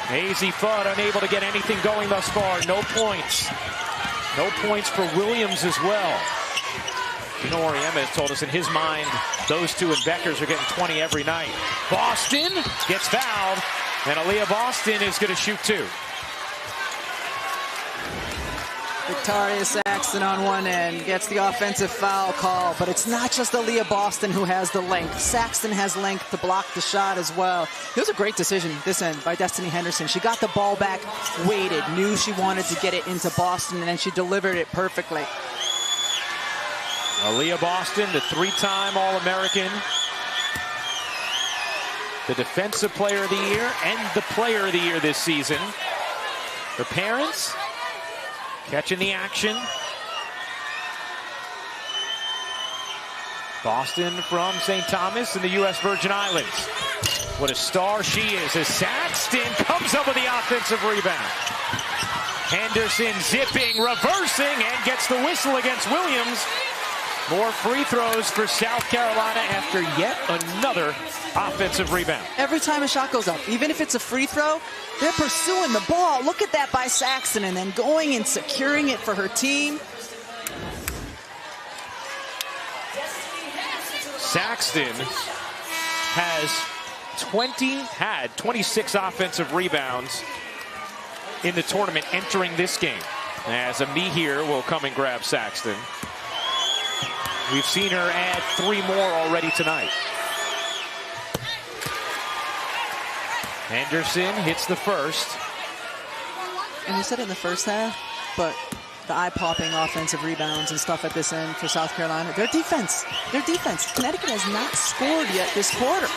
Maisie Fudd unable to get anything going thus far. No points. No points for Williams as well. You know, Oriema has told us in his mind, those two and Beckers are getting 20 every night. Boston gets fouled, and Aaliyah Boston is going to shoot two. Victoria Saxton on one end gets the offensive foul call, but it's not just Aaliyah Boston who has the length. Saxton has length to block the shot as well. It was a great decision this end by Destiny Henderson. She got the ball back, waited, knew she wanted to get it into Boston, and then she delivered it perfectly. Aaliyah Boston, the three-time All-American, the Defensive Player of the Year and the Player of the Year this season. Her parents catching the action. Boston from St. Thomas in the U.S. Virgin Islands. What a star she is as Saxton comes up with the offensive rebound. Henderson zipping, reversing, and gets the whistle against Williams. More free throws for South Carolina after yet another offensive rebound. Every time a shot goes up, even if it's a free throw, they're pursuing the ball. Look at that by Saxton, and then going and securing it for her team. Saxton had 26 offensive rebounds in the tournament entering this game. As Amihir will come and grab Saxton. We've seen her add 3 more already tonight. Henderson hits the first. And we said it in the first half, but the eye-popping offensive rebounds and stuff at this end for South Carolina. Their defense. Connecticut has not scored yet this quarter.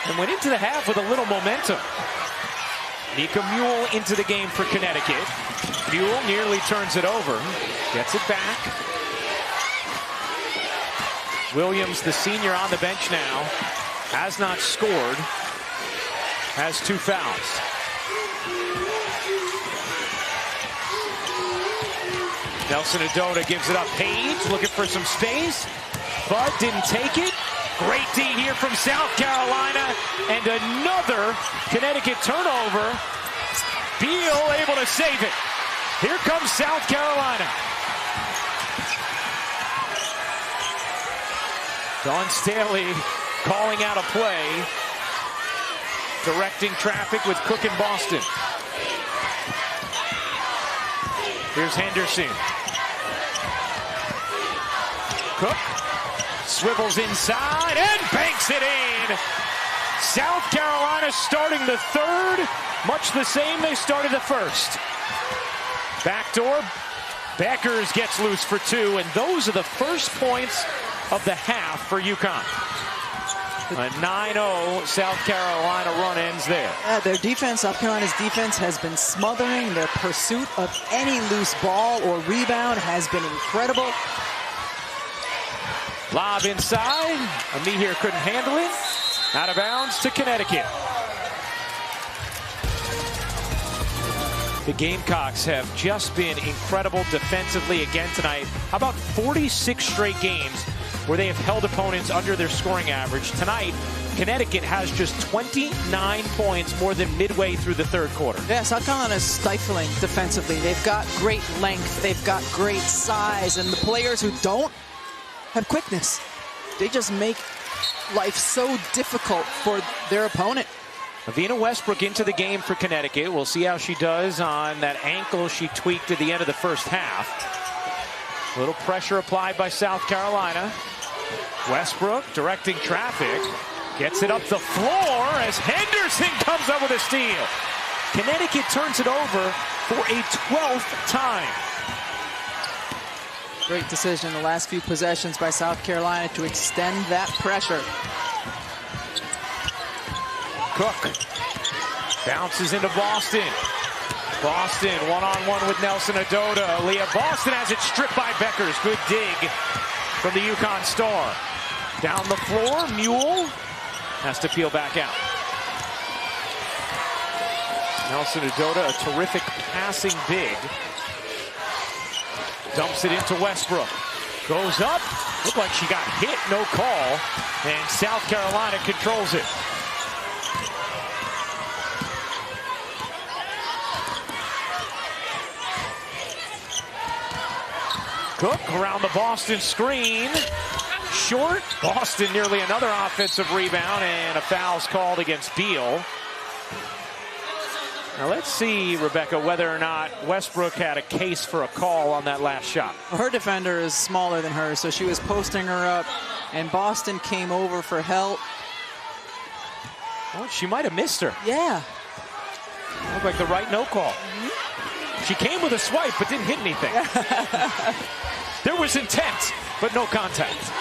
And went into the half with a little momentum. Nika Mule into the game for Connecticut. Mule nearly turns it over. Gets it back. Williams, the senior, on the bench now. Has not scored. Has 2 fouls. Nelson Adota gives it up. Page looking for some space. Bud didn't take it. Great D here from South Carolina. And another Connecticut turnover. Beal able to save it. Here comes South Carolina. Dawn Staley calling out a play. Directing traffic with Cook and Boston. Here's Henderson. Cook swivels inside and banks it in. South Carolina starting the third, much the same they started the first. Backdoor, Beckers gets loose for 2, and those are the first points of the half for UConn. A 9-0 South Carolina run ends there. Yeah, their defense, South Carolina's defense, has been smothering. Their pursuit of any loose ball or rebound has been incredible. Lob inside. Amihir couldn't handle it. Out of bounds to Connecticut. The Gamecocks have just been incredible defensively again tonight. How about 46 straight games where they have held opponents under their scoring average? Tonight, Connecticut has just 29 points more than midway through the third quarter. Yeah, South Carolina is stifling defensively. They've got great length. They've got great size. And the players who don't have quickness, they just make life so difficult for their opponent. Avina Westbrook into the game for Connecticut. We'll see how she does on that ankle she tweaked at the end of the first half. A little pressure applied by South Carolina. Westbrook directing traffic. Gets it up the floor as Henderson comes up with a steal. Connecticut turns it over for a 12th time. Great decision the last few possessions by South Carolina to extend that pressure. Cook Bounces into Boston. Boston one-on-one with Nelson Adota. Leah Boston has it stripped by Beckers. Good dig from the UConn star. Down the floor, Mule has to peel back out. Nelson Adota, a terrific passing big. Dumps it into Westbrook. Goes up. Looked like she got hit, no call. And South Carolina controls it. Cook around the Boston screen. Short. Boston nearly another offensive rebound, and a foul's called against Beal. Now let's see, Rebecca, whether or not Westbrook had a case for a call on that last shot. Her defender is smaller than her, so she was posting her up, and Boston came over for help. Well, she might have missed her. Yeah. Looked like the right no call. She came with a swipe, but didn't hit anything. There was intent, but no contact.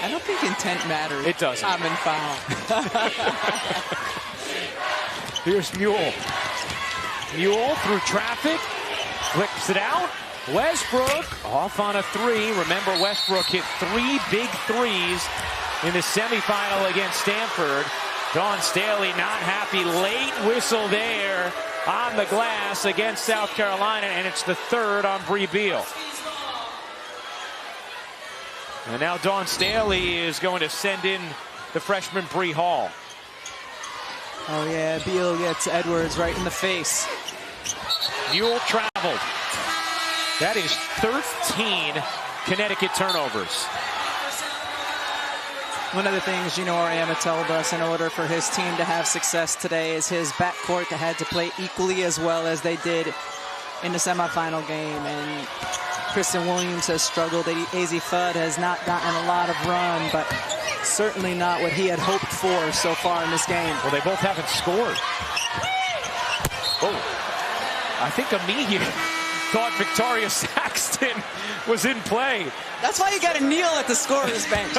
I don't think intent matters. It doesn't. I'm in foul. Here's Mule. Mule through traffic. Flips it out. Westbrook off on a three. Remember, Westbrook hit 3 big threes in the semifinal against Stanford. Dawn Staley not happy. Late whistle there on the glass against South Carolina, and it's the third on Bree Beal. And now Dawn Staley is going to send in the freshman Bree Hall. Oh, yeah, Beal gets Edwards right in the face. Mule traveled. That is 13 Connecticut turnovers. One of the things Gino Auriemma told us, in order for his team to have success today, is his backcourt had to play equally as well as they did in the semifinal game. And Kristen Williams has struggled. AZ Fudd has not gotten a lot of run, but certainly not what he had hoped for so far in this game. Well, they both haven't scored. Oh, I think Amihi thought Victoria Saxton was in play. That's why you got to kneel at the scorer's bench.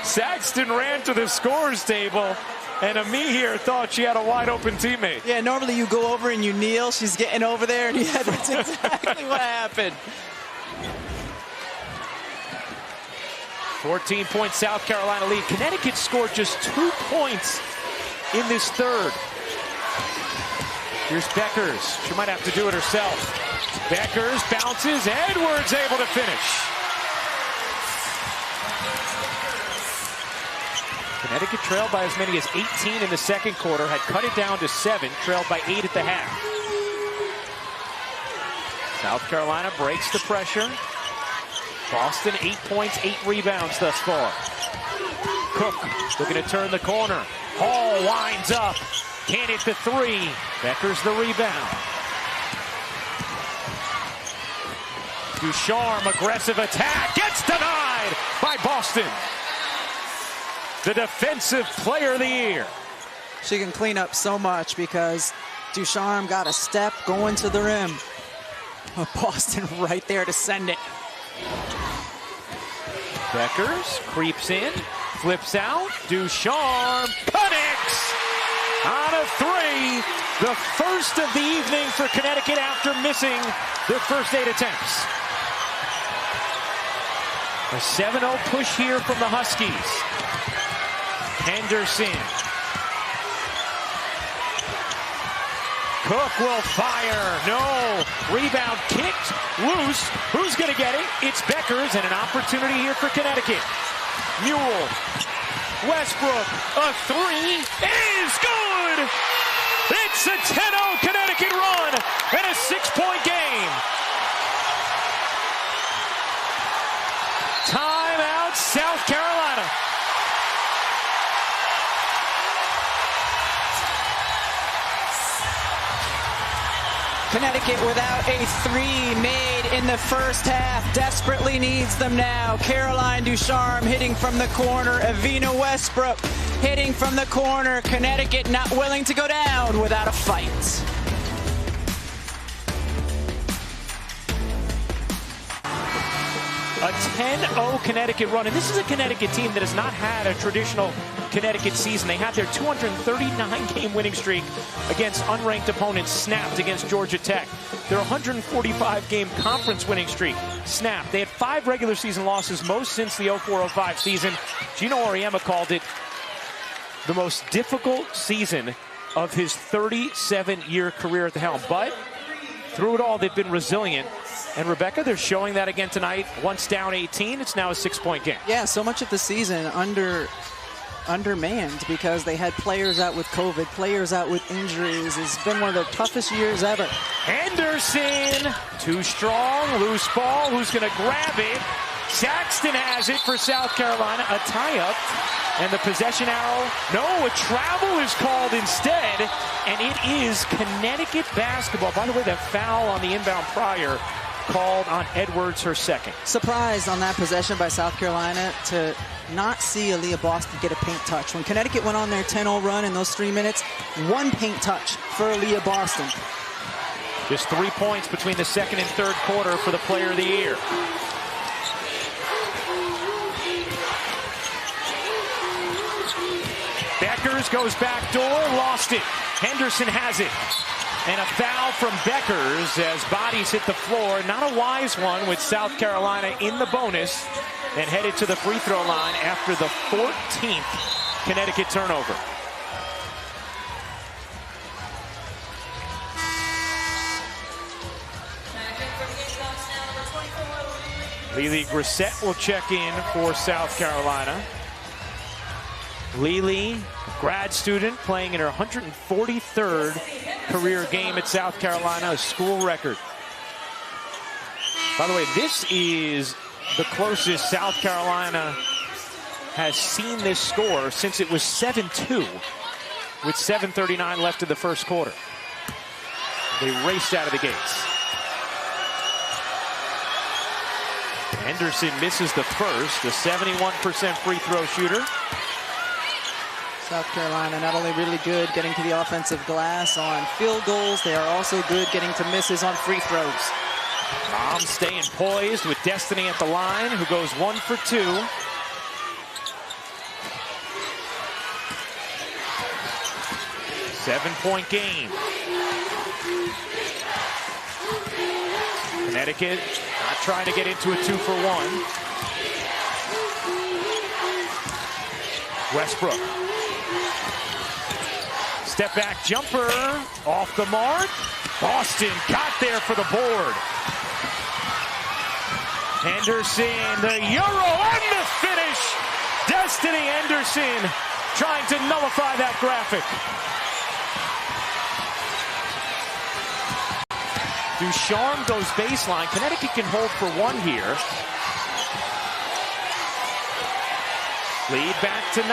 Saxton ran to the scorer's table, and Amihi thought she had a wide open teammate. Yeah, normally you go over and you kneel. She's getting over there, and yeah, that's exactly what happened. 14-point South Carolina lead. Connecticut scored just 2 points in this third. Here's Beckers. She might have to do it herself. Beckers bounces. Edwards able to finish. Connecticut trailed by as many as 18 in the second quarter, had cut it down to 7, trailed by 8 at the half. South Carolina breaks the pressure. Boston 8 points, 8 rebounds thus far. Cook looking to turn the corner. Hall winds up. Can't hit the 3. Beckers the rebound. Ducharme, aggressive attack. Gets denied by Boston. The defensive player of the year. She can clean up so much because Ducharme got a step going to the rim. Boston right there to send it. Beckers creeps in, flips out. Ducharme connects on a 3. The first of the evening for Connecticut after missing their first 8 attempts. A 7-0 push here from the Huskies. Henderson. Cook will fire. No. Rebound kicked loose. Who's going to get it? It's Beckers, and an opportunity here for Connecticut. Mule. Westbrook. A 3 is good. It's a 10-0 Connecticut run and a 6-point game. Timeout, South Carolina. Connecticut without a 3 made in the first half. Desperately needs them now. Caroline Ducharme hitting from the corner. Evina Westbrook hitting from the corner. Connecticut not willing to go down without a fight. A 10-0 Connecticut run. And this is a Connecticut team that has not had a traditional Connecticut season. They had their 239-game winning streak against unranked opponents snapped against Georgia Tech. Their 145-game conference winning streak snapped. They had 5 regular season losses, most since the 04-05 season. Gino Auriemma called it the most difficult season of his 37-year career at the helm. But through it all, they've been resilient. And Rebecca, they're showing that again tonight. Once down 18, it's now a 6-point game. Yeah, so much of the season undermanned because they had players out with COVID, players out with injuries. It's been one of the toughest years ever. Henderson, too strong, loose ball. Who's going to grab it? Saxton has it for South Carolina. A tie-up. And the possession arrow, no, a travel is called instead. And it is Connecticut basketball. By the way, that foul on the inbound prior called on Edwards, her second. Surprised on that possession by South Carolina to not see Aaliyah Boston get a paint touch. When Connecticut went on their 10-0 run in those 3 minutes, 1 paint touch for Aaliyah Boston. Just 3 points between the second and third quarter for the player of the year. Beckers goes back door, lost it. Henderson has it. And a foul from Beckers as bodies hit the floor. Not a wise one with South Carolina in the bonus and headed to the free throw line after the 14th Connecticut turnover. Lily Grissett will check in for South Carolina. Lily, grad student, playing in her 143rd career game at South Carolina, a school record. By the way, this is the closest South Carolina has seen this score since it was 7-2 with 7:39 left in the first quarter. They raced out of the gates. Henderson misses the first, a 71% free throw shooter. South Carolina not only really good getting to the offensive glass on field goals, they are also good getting to misses on free throws. Mom staying poised with Destiny at the line, who goes 1 for 2. Seven-point game. Connecticut not trying to get into a 2 for 1. Westbrook. Step back jumper off the mark. Boston got there for the board. Henderson, the Euro and the finish. Destiny Henderson trying to nullify that graphic. Ducharme goes baseline. Connecticut can hold for 1 here. Lead back to 9.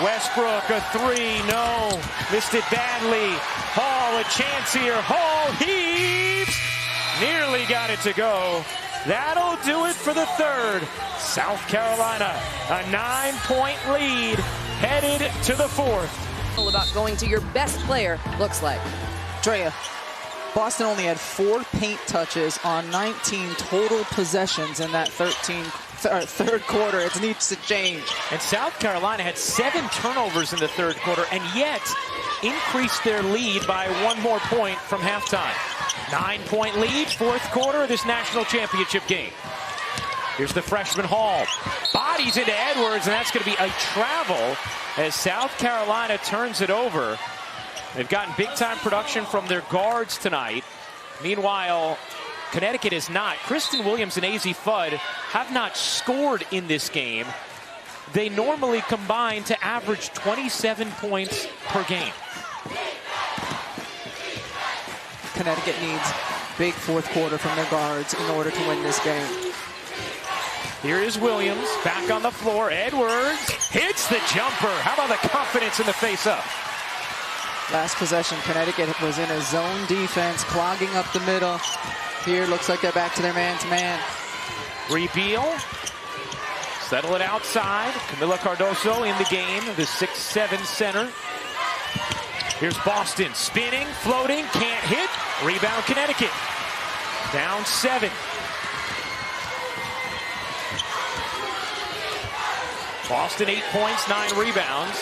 Westbrook, a 3, no. Missed it badly. Hall, a chance here. Hall heaves. Nearly got it to go. That'll do it for the third. South Carolina, a 9-point lead, headed to the fourth. About going to your best player looks like. Drea, Boston only had 4 paint touches on 19 total possessions in that third quarter. It needs to change. And South Carolina had 7 turnovers in the third quarter and yet increased their lead by 1 more point from halftime. 9-point lead, fourth quarter of this national championship game. Here's the freshman Hall. Bodies into Edwards, and that's going to be a travel as South Carolina turns it over. They've gotten big-time production from their guards tonight. Meanwhile, Connecticut is not. Kristen Williams and A.Z. Fudd have not scored in this game. They normally combine to average 27 points per game. Connecticut needs big fourth quarter from their guards in order to win this game. Here is Williams back on the floor. Edwards hits the jumper. How about the confidence in the face-up? Last possession, Connecticut was in a zone defense, clogging up the middle. Here, looks like they're back to their man-to-man. Reveal. Settle it outside. Camila Cardoso in the game, the 6'7" center. Here's Boston, spinning, floating, can't hit. Rebound Connecticut. Down 7. Boston 8 points, 9 rebounds,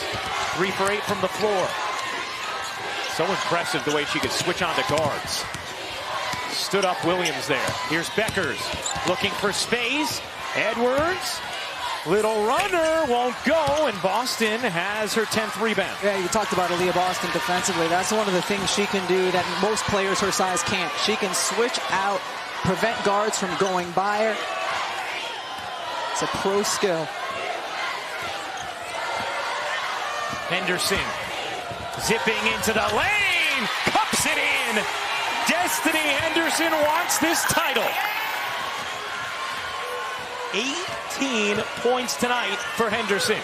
3 for 8 from the floor. So impressive the way she could switch on to guards. Stood up Williams there. Here's Beckers looking for space. Edwards, little runner, won't go, and Boston has her 10th rebound. Yeah, you talked about Aaliyah Boston defensively. That's one of the things she can do that most players her size can't. She can switch out, prevent guards from going by her. It's a pro skill. Henderson zipping into the lane, cups it in. Destiny Henderson wants this title. 18 points tonight for Henderson.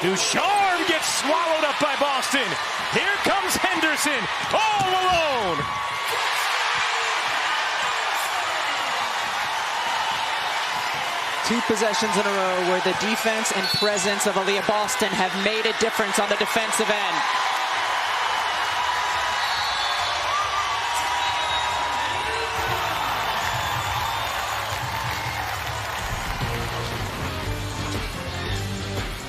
Ducharme gets swallowed up by Boston. Here comes Henderson, all alone. Two possessions in a row where the defense and presence of Aaliyah Boston have made a difference on the defensive end.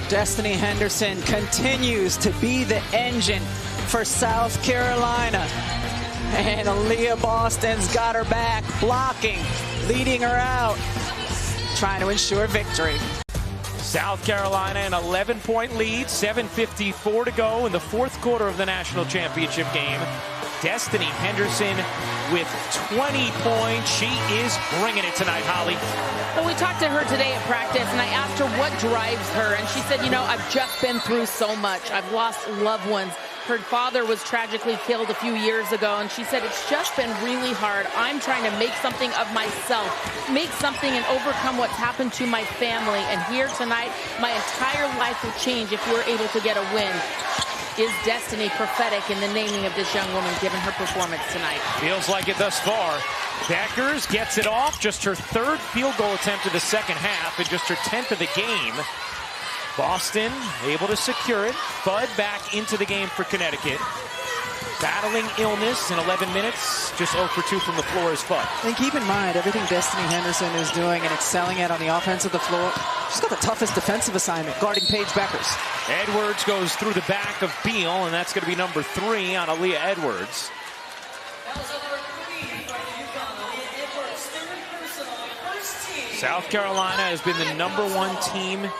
Destiny Henderson continues to be the engine for South Carolina. And Aaliyah Boston's got her back, blocking, leading her out, trying to ensure victory. South Carolina an 11-point lead, 7:54 to go in the fourth quarter of the national championship game. Destiny Henderson with 20 points. She is bringing it tonight, Holly. Well, we talked to her today at practice, and I asked her what drives her, and she said, you know, I've just been through so much. I've lost loved ones. Her father was tragically killed a few years ago, and she said it's just been really hard. I'm trying to make something of myself, make something and overcome what's happened to my family. And here tonight, my entire life will change if we're able to get a win. Is Destiny prophetic in the naming of this young woman, given her performance tonight? Feels like it thus far. Beckers gets it off, just her 3rd field goal attempt of the second half, and just her 10th of the game. Boston able to secure it. Bud back into the game for Connecticut. Battling illness in 11 minutes. Just 0 for 2 from the floor is Bud. And keep in mind, everything Destiny Henderson is doing and excelling at on the offensive the floor, she's got the toughest defensive assignment, guarding Paige Beckers. Edwards goes through the back of Beal, and that's going to be number 3 on Aaliyah Edwards. South Carolina has been the #1 team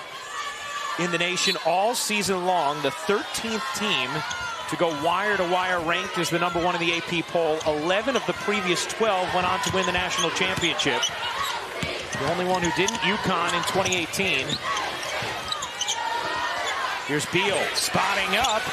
in the nation all season long, the 13th team to go wire-to-wire ranked as the #1 in the AP poll. 11 of the previous 12 went on to win the national championship. The only one who didn't, UConn in 2018. Here's Beal spotting up.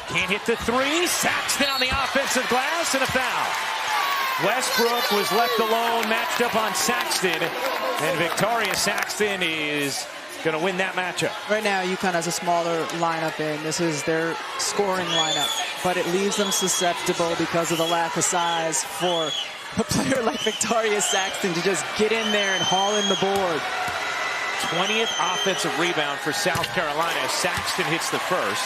Can't hit the 3. Saxton on the offensive glass and a foul. Westbrook was left alone, matched up on Saxton. And Victoria Saxton is going to win that matchup. Right now, UConn has a smaller lineup in. This is their scoring lineup. But it leaves them susceptible because of the lack of size for a player like Victoria Saxton to just get in there and haul in the board. 20th offensive rebound for South Carolina. Saxton hits the first.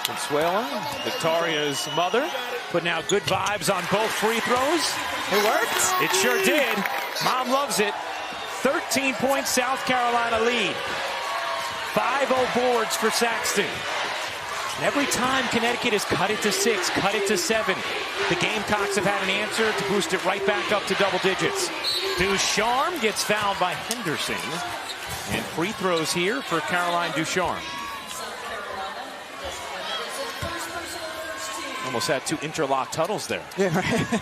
Consuela, Victoria's mother, putting out good vibes on both free throws. It worked. It sure did. Mom loves it. 13-point South Carolina lead. 5-0 boards for Saxton. And every time Connecticut has cut it to 6, cut it to 7, the Gamecocks have had an answer to boost it right back up to double digits. Ducharme gets fouled by Henderson. And free throws here for Caroline Ducharme. Almost had 2 interlocked huddles there. Yeah, right.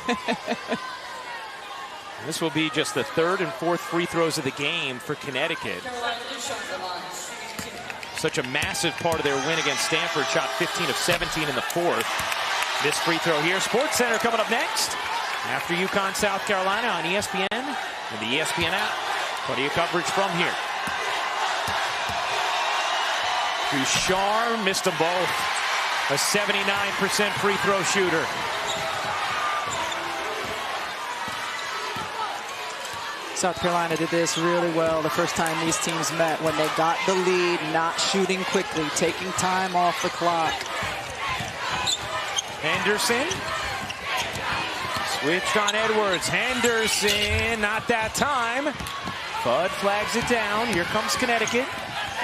This will be just the 3rd and 4th free throws of the game for Connecticut. Such a massive part of their win against Stanford. Shot 15 of 17 in the 4th. This free throw here. Sports Center coming up next. After UConn, South Carolina on ESPN and the ESPN app. Plenty of coverage from here. Ducharme missed them both. A 79% free throw shooter. South Carolina did this really well the first time these teams met, when they got the lead, not shooting quickly, taking time off the clock. Henderson Switched on Edwards. Henderson, not that time. Bud flags it down. Here comes Connecticut,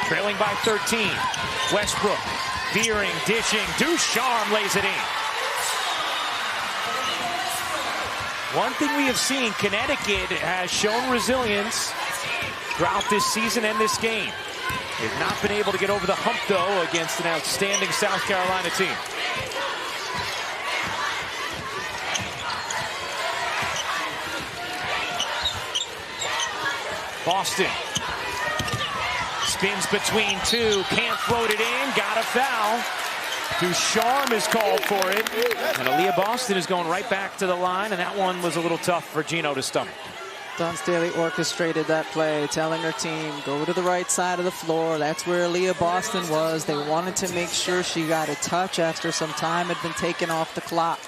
trailing by 13. Westbrook, veering, dishing. Ducharme lays it in. One thing we have seen, Connecticut has shown resilience throughout this season and this game. They've not been able to get over the hump, though, against an outstanding South Carolina team. Boston spins between two, can't float it in, got a foul. Ducharme is called for it, and Aaliyah Boston is going right back to the line, and that one was a little tough for Gino to stomach. Dawn Staley orchestrated that play, telling her team, go to the right side of the floor. That's where Aaliyah Boston was. They wanted to make sure she got a touch after some time had been taken off the clock.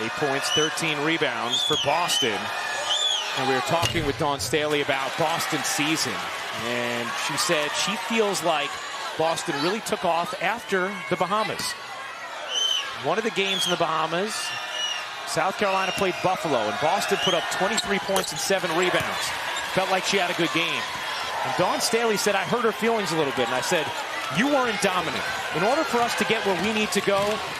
8 points, 13 rebounds for Boston. And we were talking with Dawn Staley about Boston's season, and she said she feels like Boston really took off after the Bahamas. One of the games in the Bahamas, South Carolina played Buffalo, and Boston put up 23 points and 7 rebounds. Felt like she had a good game. And Dawn Staley said, I hurt her feelings a little bit, and I said, you weren't dominant. In order for us to get where we need to go,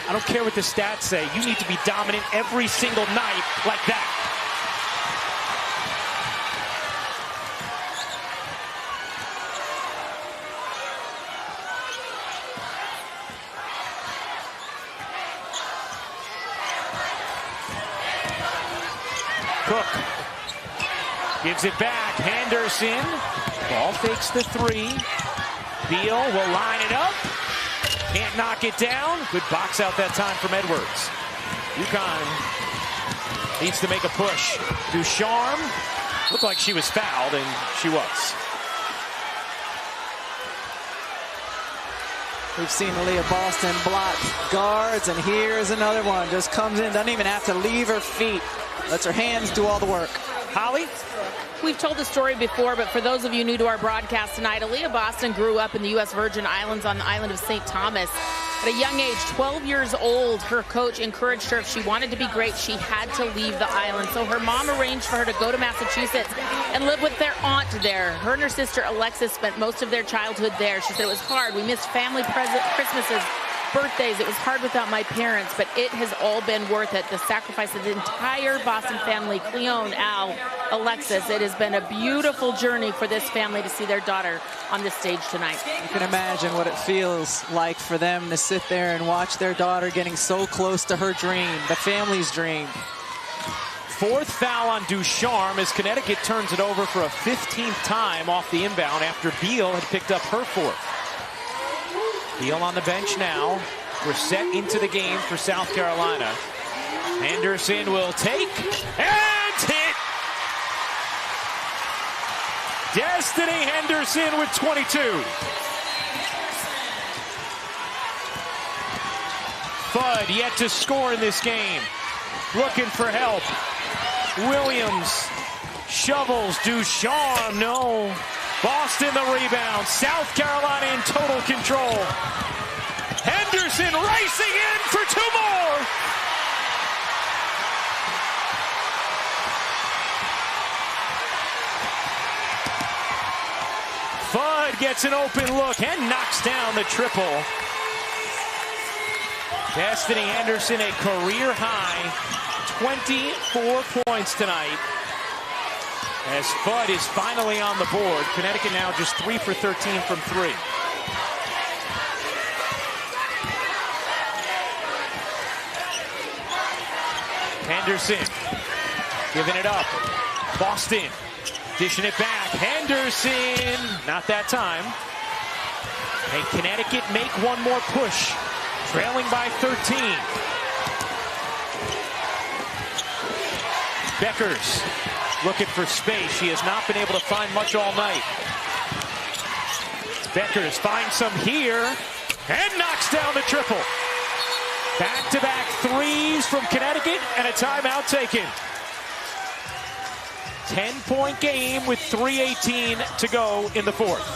I don't care what the stats say, you need to be dominant every single night like that. Cook gives it back. Henderson. Ball fakes the three. Beal will line it up. Can't knock it down. Good box out that time from Edwards. UConn needs to make a push. Ducharme looked like she was fouled, and she was. We've seen Aaliyah Boston block guards, and here's another one. Just comes in, doesn't even have to leave her feet. Lets her hands do all the work. Holly? We've told the story before, but for those of you new to our broadcast tonight, Aaliyah Boston grew up in the U.S. Virgin Islands on the island of St. Thomas. At a young age, 12 years old, her coach encouraged her if she wanted to be great, she had to leave the island. So her mom arranged for her to go to Massachusetts and live with their aunt there. Her and her sister Alexis spent most of their childhood there. She said it was hard. We missed family Christmases, birthdays. It was hard without my parents, but it has all been worth it. The sacrifice of the entire Boston family, Cleone, Al, Alexis. It has been a beautiful journey for this family to see their daughter on this stage tonight. You can imagine what it feels like for them to sit there and watch their daughter getting so close to her dream, the family's dream. Fourth foul on Ducharme as Connecticut turns it over for a 15th time off the inbound after Beal had picked up her fourth. Beal on the bench now. We're set into the game for South Carolina. Henderson will take and hit. Destiny Henderson with 22. Fudd yet to score in this game. Looking for help. Williams shovels. Ducharme, no. Boston the rebound. South Carolina in total control. Henderson racing in for 2 more. Fudd gets an open look and knocks down the triple. Destiny Henderson a career high 24 points tonight. As Fudd is finally on the board. Connecticut now just 3 for 13 from 3. Henderson giving it up. Boston dishing it back. Henderson, not that time. And Connecticut make one more push. Trailing by 13. Beckers looking for space. She has not been able to find much all night. Beckers finds some here and knocks down the triple. Back-to-back threes from Connecticut and a timeout taken. 10-point game with 3:18 to go in the fourth.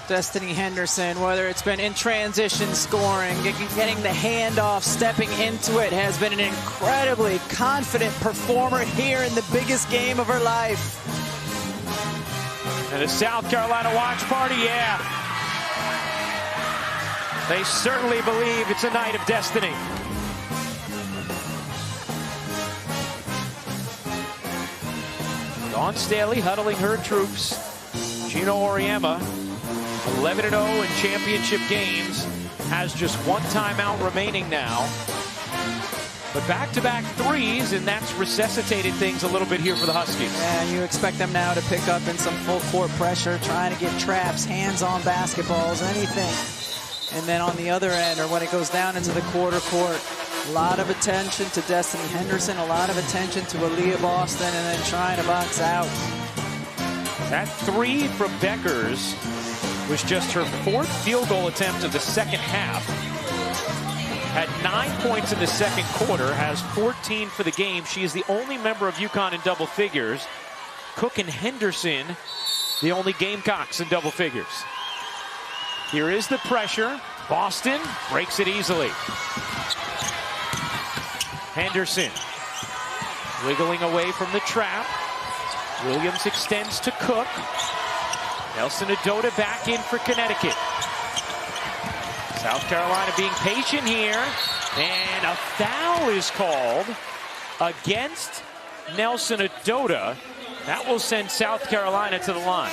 Destiny Henderson, whether it's been in transition scoring, getting the handoff, stepping into it, has been an incredibly confident performer here in the biggest game of her life. And a South Carolina watch party, yeah. They certainly believe it's a night of destiny. Dawn Staley huddling her troops. Gino Auriemma, 11-0 in championship games, has just one timeout remaining now. But back-to-back threes, and that's resuscitated things a little bit here for the Huskies. Yeah, you expect them now to pick up in some full-court pressure, trying to get traps, hands-on basketballs, anything. And then on the other end, or when it goes down into the quarter court, a lot of attention to Destiny Henderson, a lot of attention to Aaliyah Boston, and then trying to box out. That three from Beckers was just her fourth field goal attempt of the second half. Had 9 points in the second quarter, has 14 for the game. She is the only member of UConn in double figures. Cook and Henderson, the only Gamecocks in double figures. Here is the pressure. Boston breaks it easily. Henderson wiggling away from the trap. Williams extends to Cook. Nelson Adota back in for Connecticut. South Carolina being patient here, and a foul is called against Nelson Adota. That will send South Carolina to the line.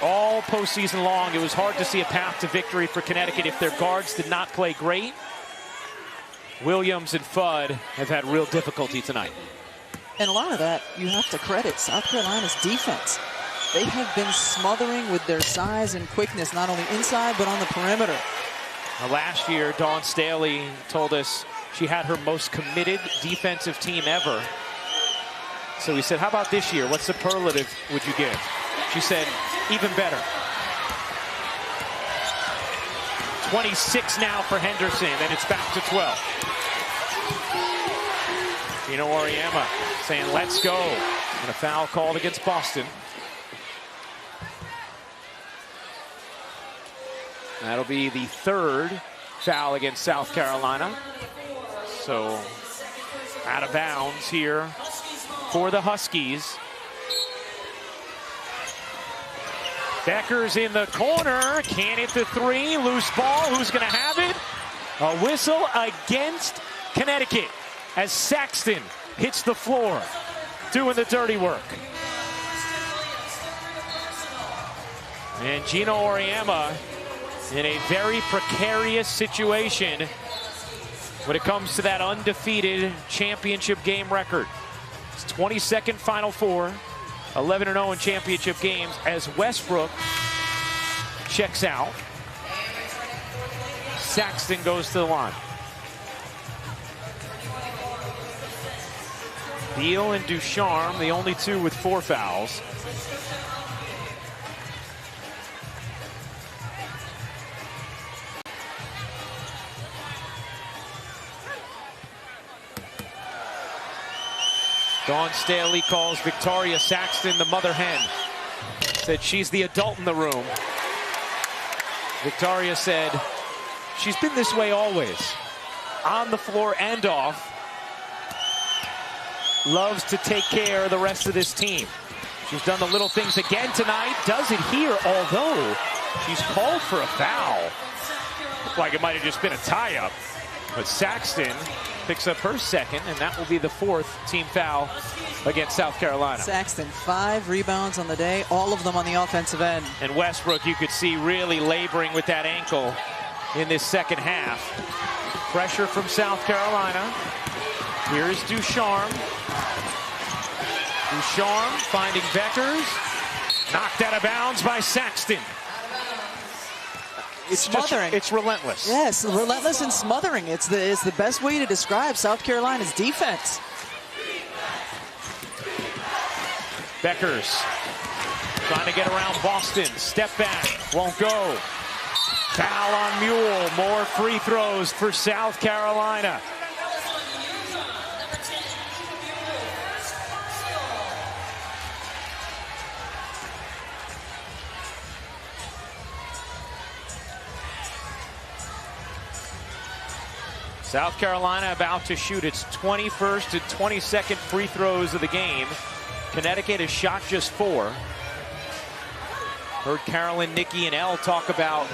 All postseason long, it was hard to see a path to victory for Connecticut if their guards did not play great. Williams and Fudd have had real difficulty tonight. And a lot of that, you have to credit South Carolina's defense. They have been smothering with their size and quickness, not only inside, but on the perimeter. Now, last year, Dawn Staley told us she had her most committed defensive team ever. So we said, how about this year? What superlative would you give? She said, even better. 26 now for Henderson, and it's back to 12. Gino Auriemma saying, let's go. And a foul called against Boston. That'll be the third foul against South Carolina. So out of bounds here for the Huskies. Becker's in the corner, can't hit the three, loose ball, who's gonna have it? A whistle against Connecticut as Saxton hits the floor, doing the dirty work. And Gino Auriemma in a very precarious situation when it comes to that undefeated championship game record. It's 22nd Final Four. 11-0 in championship games as Westbrook checks out. Saxton goes to the line. Beal and Ducharme, the only two with 4 fouls. Dawn Staley calls Victoria Saxton the mother hen. Said she's the adult in the room. Victoria said, she's been this way always. On the floor and off. Loves to take care of the rest of this team. She's done the little things again tonight. Does it here, although she's called for a foul. Looked like it might have just been a tie-up. But Saxton picks up her second, and that will be the 4th team foul against South Carolina. Saxton, 5 rebounds on the day, all of them on the offensive end. And Westbrook, you could see really laboring with that ankle in this second half. Pressure from South Carolina. Here's Ducharme. Ducharme finding Beckers. Knocked out of bounds by Saxton. It's smothering. It's relentless. Yes, relentless and smothering. It's the best way to describe South Carolina's defense. Beckers trying to get around Boston. Step back, won't go. Foul on Mule. More free throws for South Carolina. South Carolina about to shoot its 21st and 22nd free throws of the game. Connecticut has shot just 4. Heard Carolyn, Nikki, and Elle talk about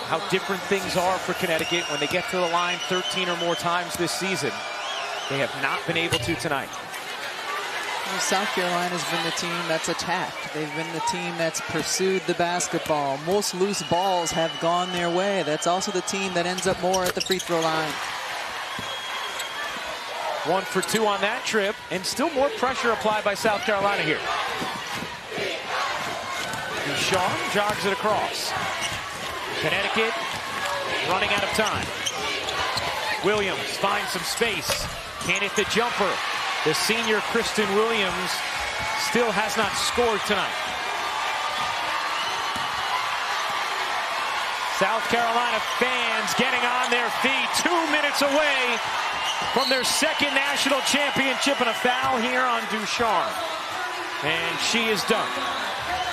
how different things are for Connecticut when they get to the line 13 or more times this season. They have not been able to tonight. Well, South Carolina's been the team that's attacked. They've been the team that's pursued the basketball. Most loose balls have gone their way. That's also the team that ends up more at the free throw line. 1 for 2 on that trip, and still more pressure applied by South Carolina here. Sean jogs it across. Connecticut running out of time. Williams finds some space. Can't hit the jumper. The senior Kristen Williams still has not scored tonight. South Carolina fans getting on their feet. 2 minutes away from their second national championship, and a foul here on Ducharme. And she is done.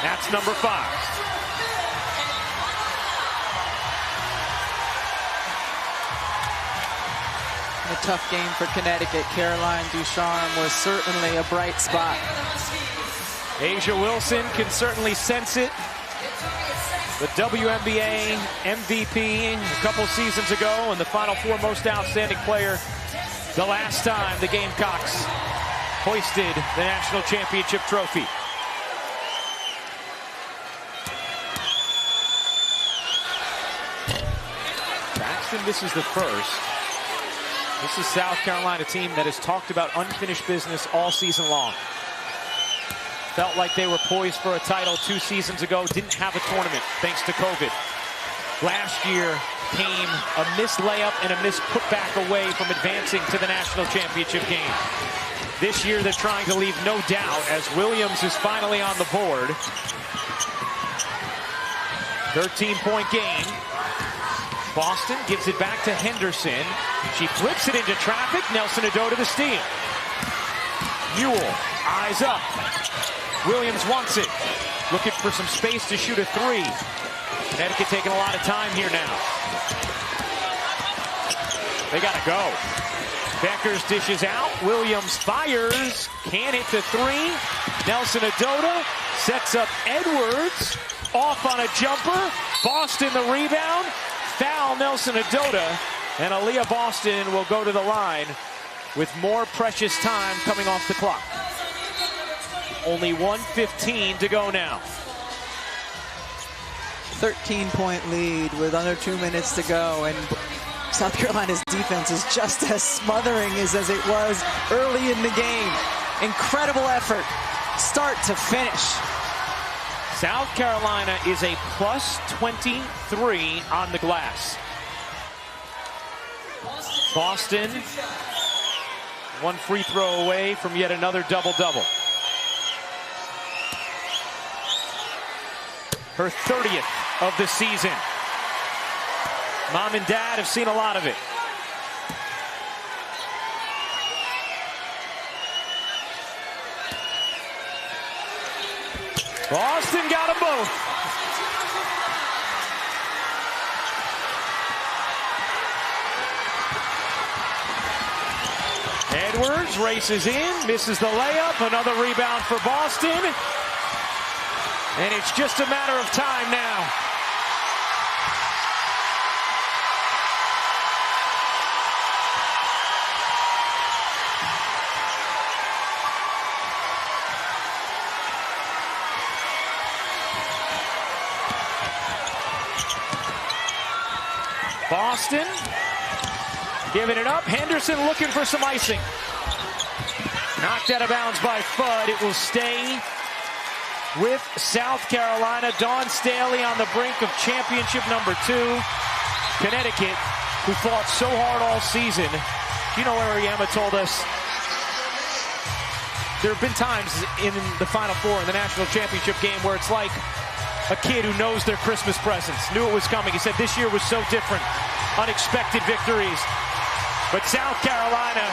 That's number 5. A tough game for Connecticut. Caroline Ducharme was certainly a bright spot. Asia Wilson can certainly sense it. The WNBA MVP a couple seasons ago, and the Final Four most outstanding player the last time the Gamecocks hoisted the national championship trophy. Braxton misses the first. This is South Carolina team that has talked about unfinished business all season long. Felt like they were poised for a title 2 seasons ago. Didn't have a tournament thanks to COVID. Last year came a missed layup and a missed putback away from advancing to the national championship game. This year they're trying to leave no doubt as Williams is finally on the board. 13-point game. Boston gives it back to Henderson. She flips it into traffic. Nelson Ado to the steal. Newell, eyes up. Williams wants it. Looking for some space to shoot a 3. Connecticut taking a lot of time here now. They gotta go. Beckers dishes out. Williams fires. Can't hit the 3. Nelson Ado sets up Edwards. Off on a jumper. Boston the rebound. Foul Nelson Ado. And Aaliyah Boston will go to the line with more precious time coming off the clock. Only 1:15 to go now. 13-point lead with under 2 minutes to go, and South Carolina's defense is just as smothering as it was early in the game. Incredible effort, start to finish. South Carolina is a plus 23 on the glass. Boston, 1 free throw away from yet another double-double. Her 30th of the season. Mom and Dad have seen a lot of it. Boston got them both. Edwards races in, misses the layup. Another rebound for Boston. And it's just a matter of time now. Boston giving it up. Henderson looking for some icing. Knocked out of bounds by Fudd. It will stay with South Carolina. Dawn Staley on the brink of championship number 2. Connecticut, who fought so hard all season. You know, Ariema told us there have been times in the Final Four in the national championship game where it's like a kid who knows their Christmas presents, knew it was coming. He said this year was so different. Unexpected victories. But South Carolina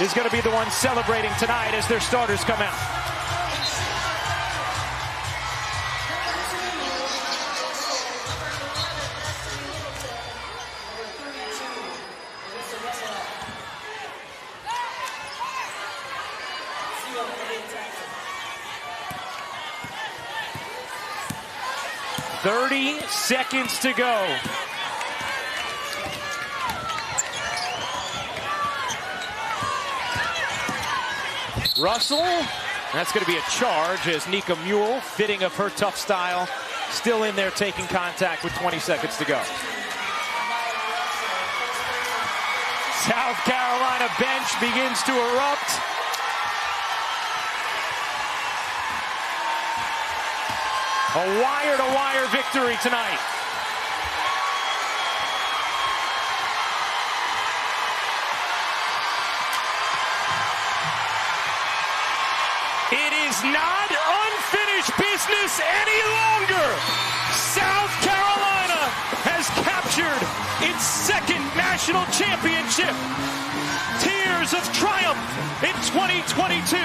is going to be the one celebrating tonight as their starters come out. 30 seconds to go. Russell, that's going to be a charge as Nika Mule, fitting of her tough style, still in there taking contact with 20 seconds to go. South Carolina bench begins to erupt. A wire-to-wire victory tonight. It is not unfinished business any longer. South Carolina has captured its second national championship. Tears of triumph in 2022.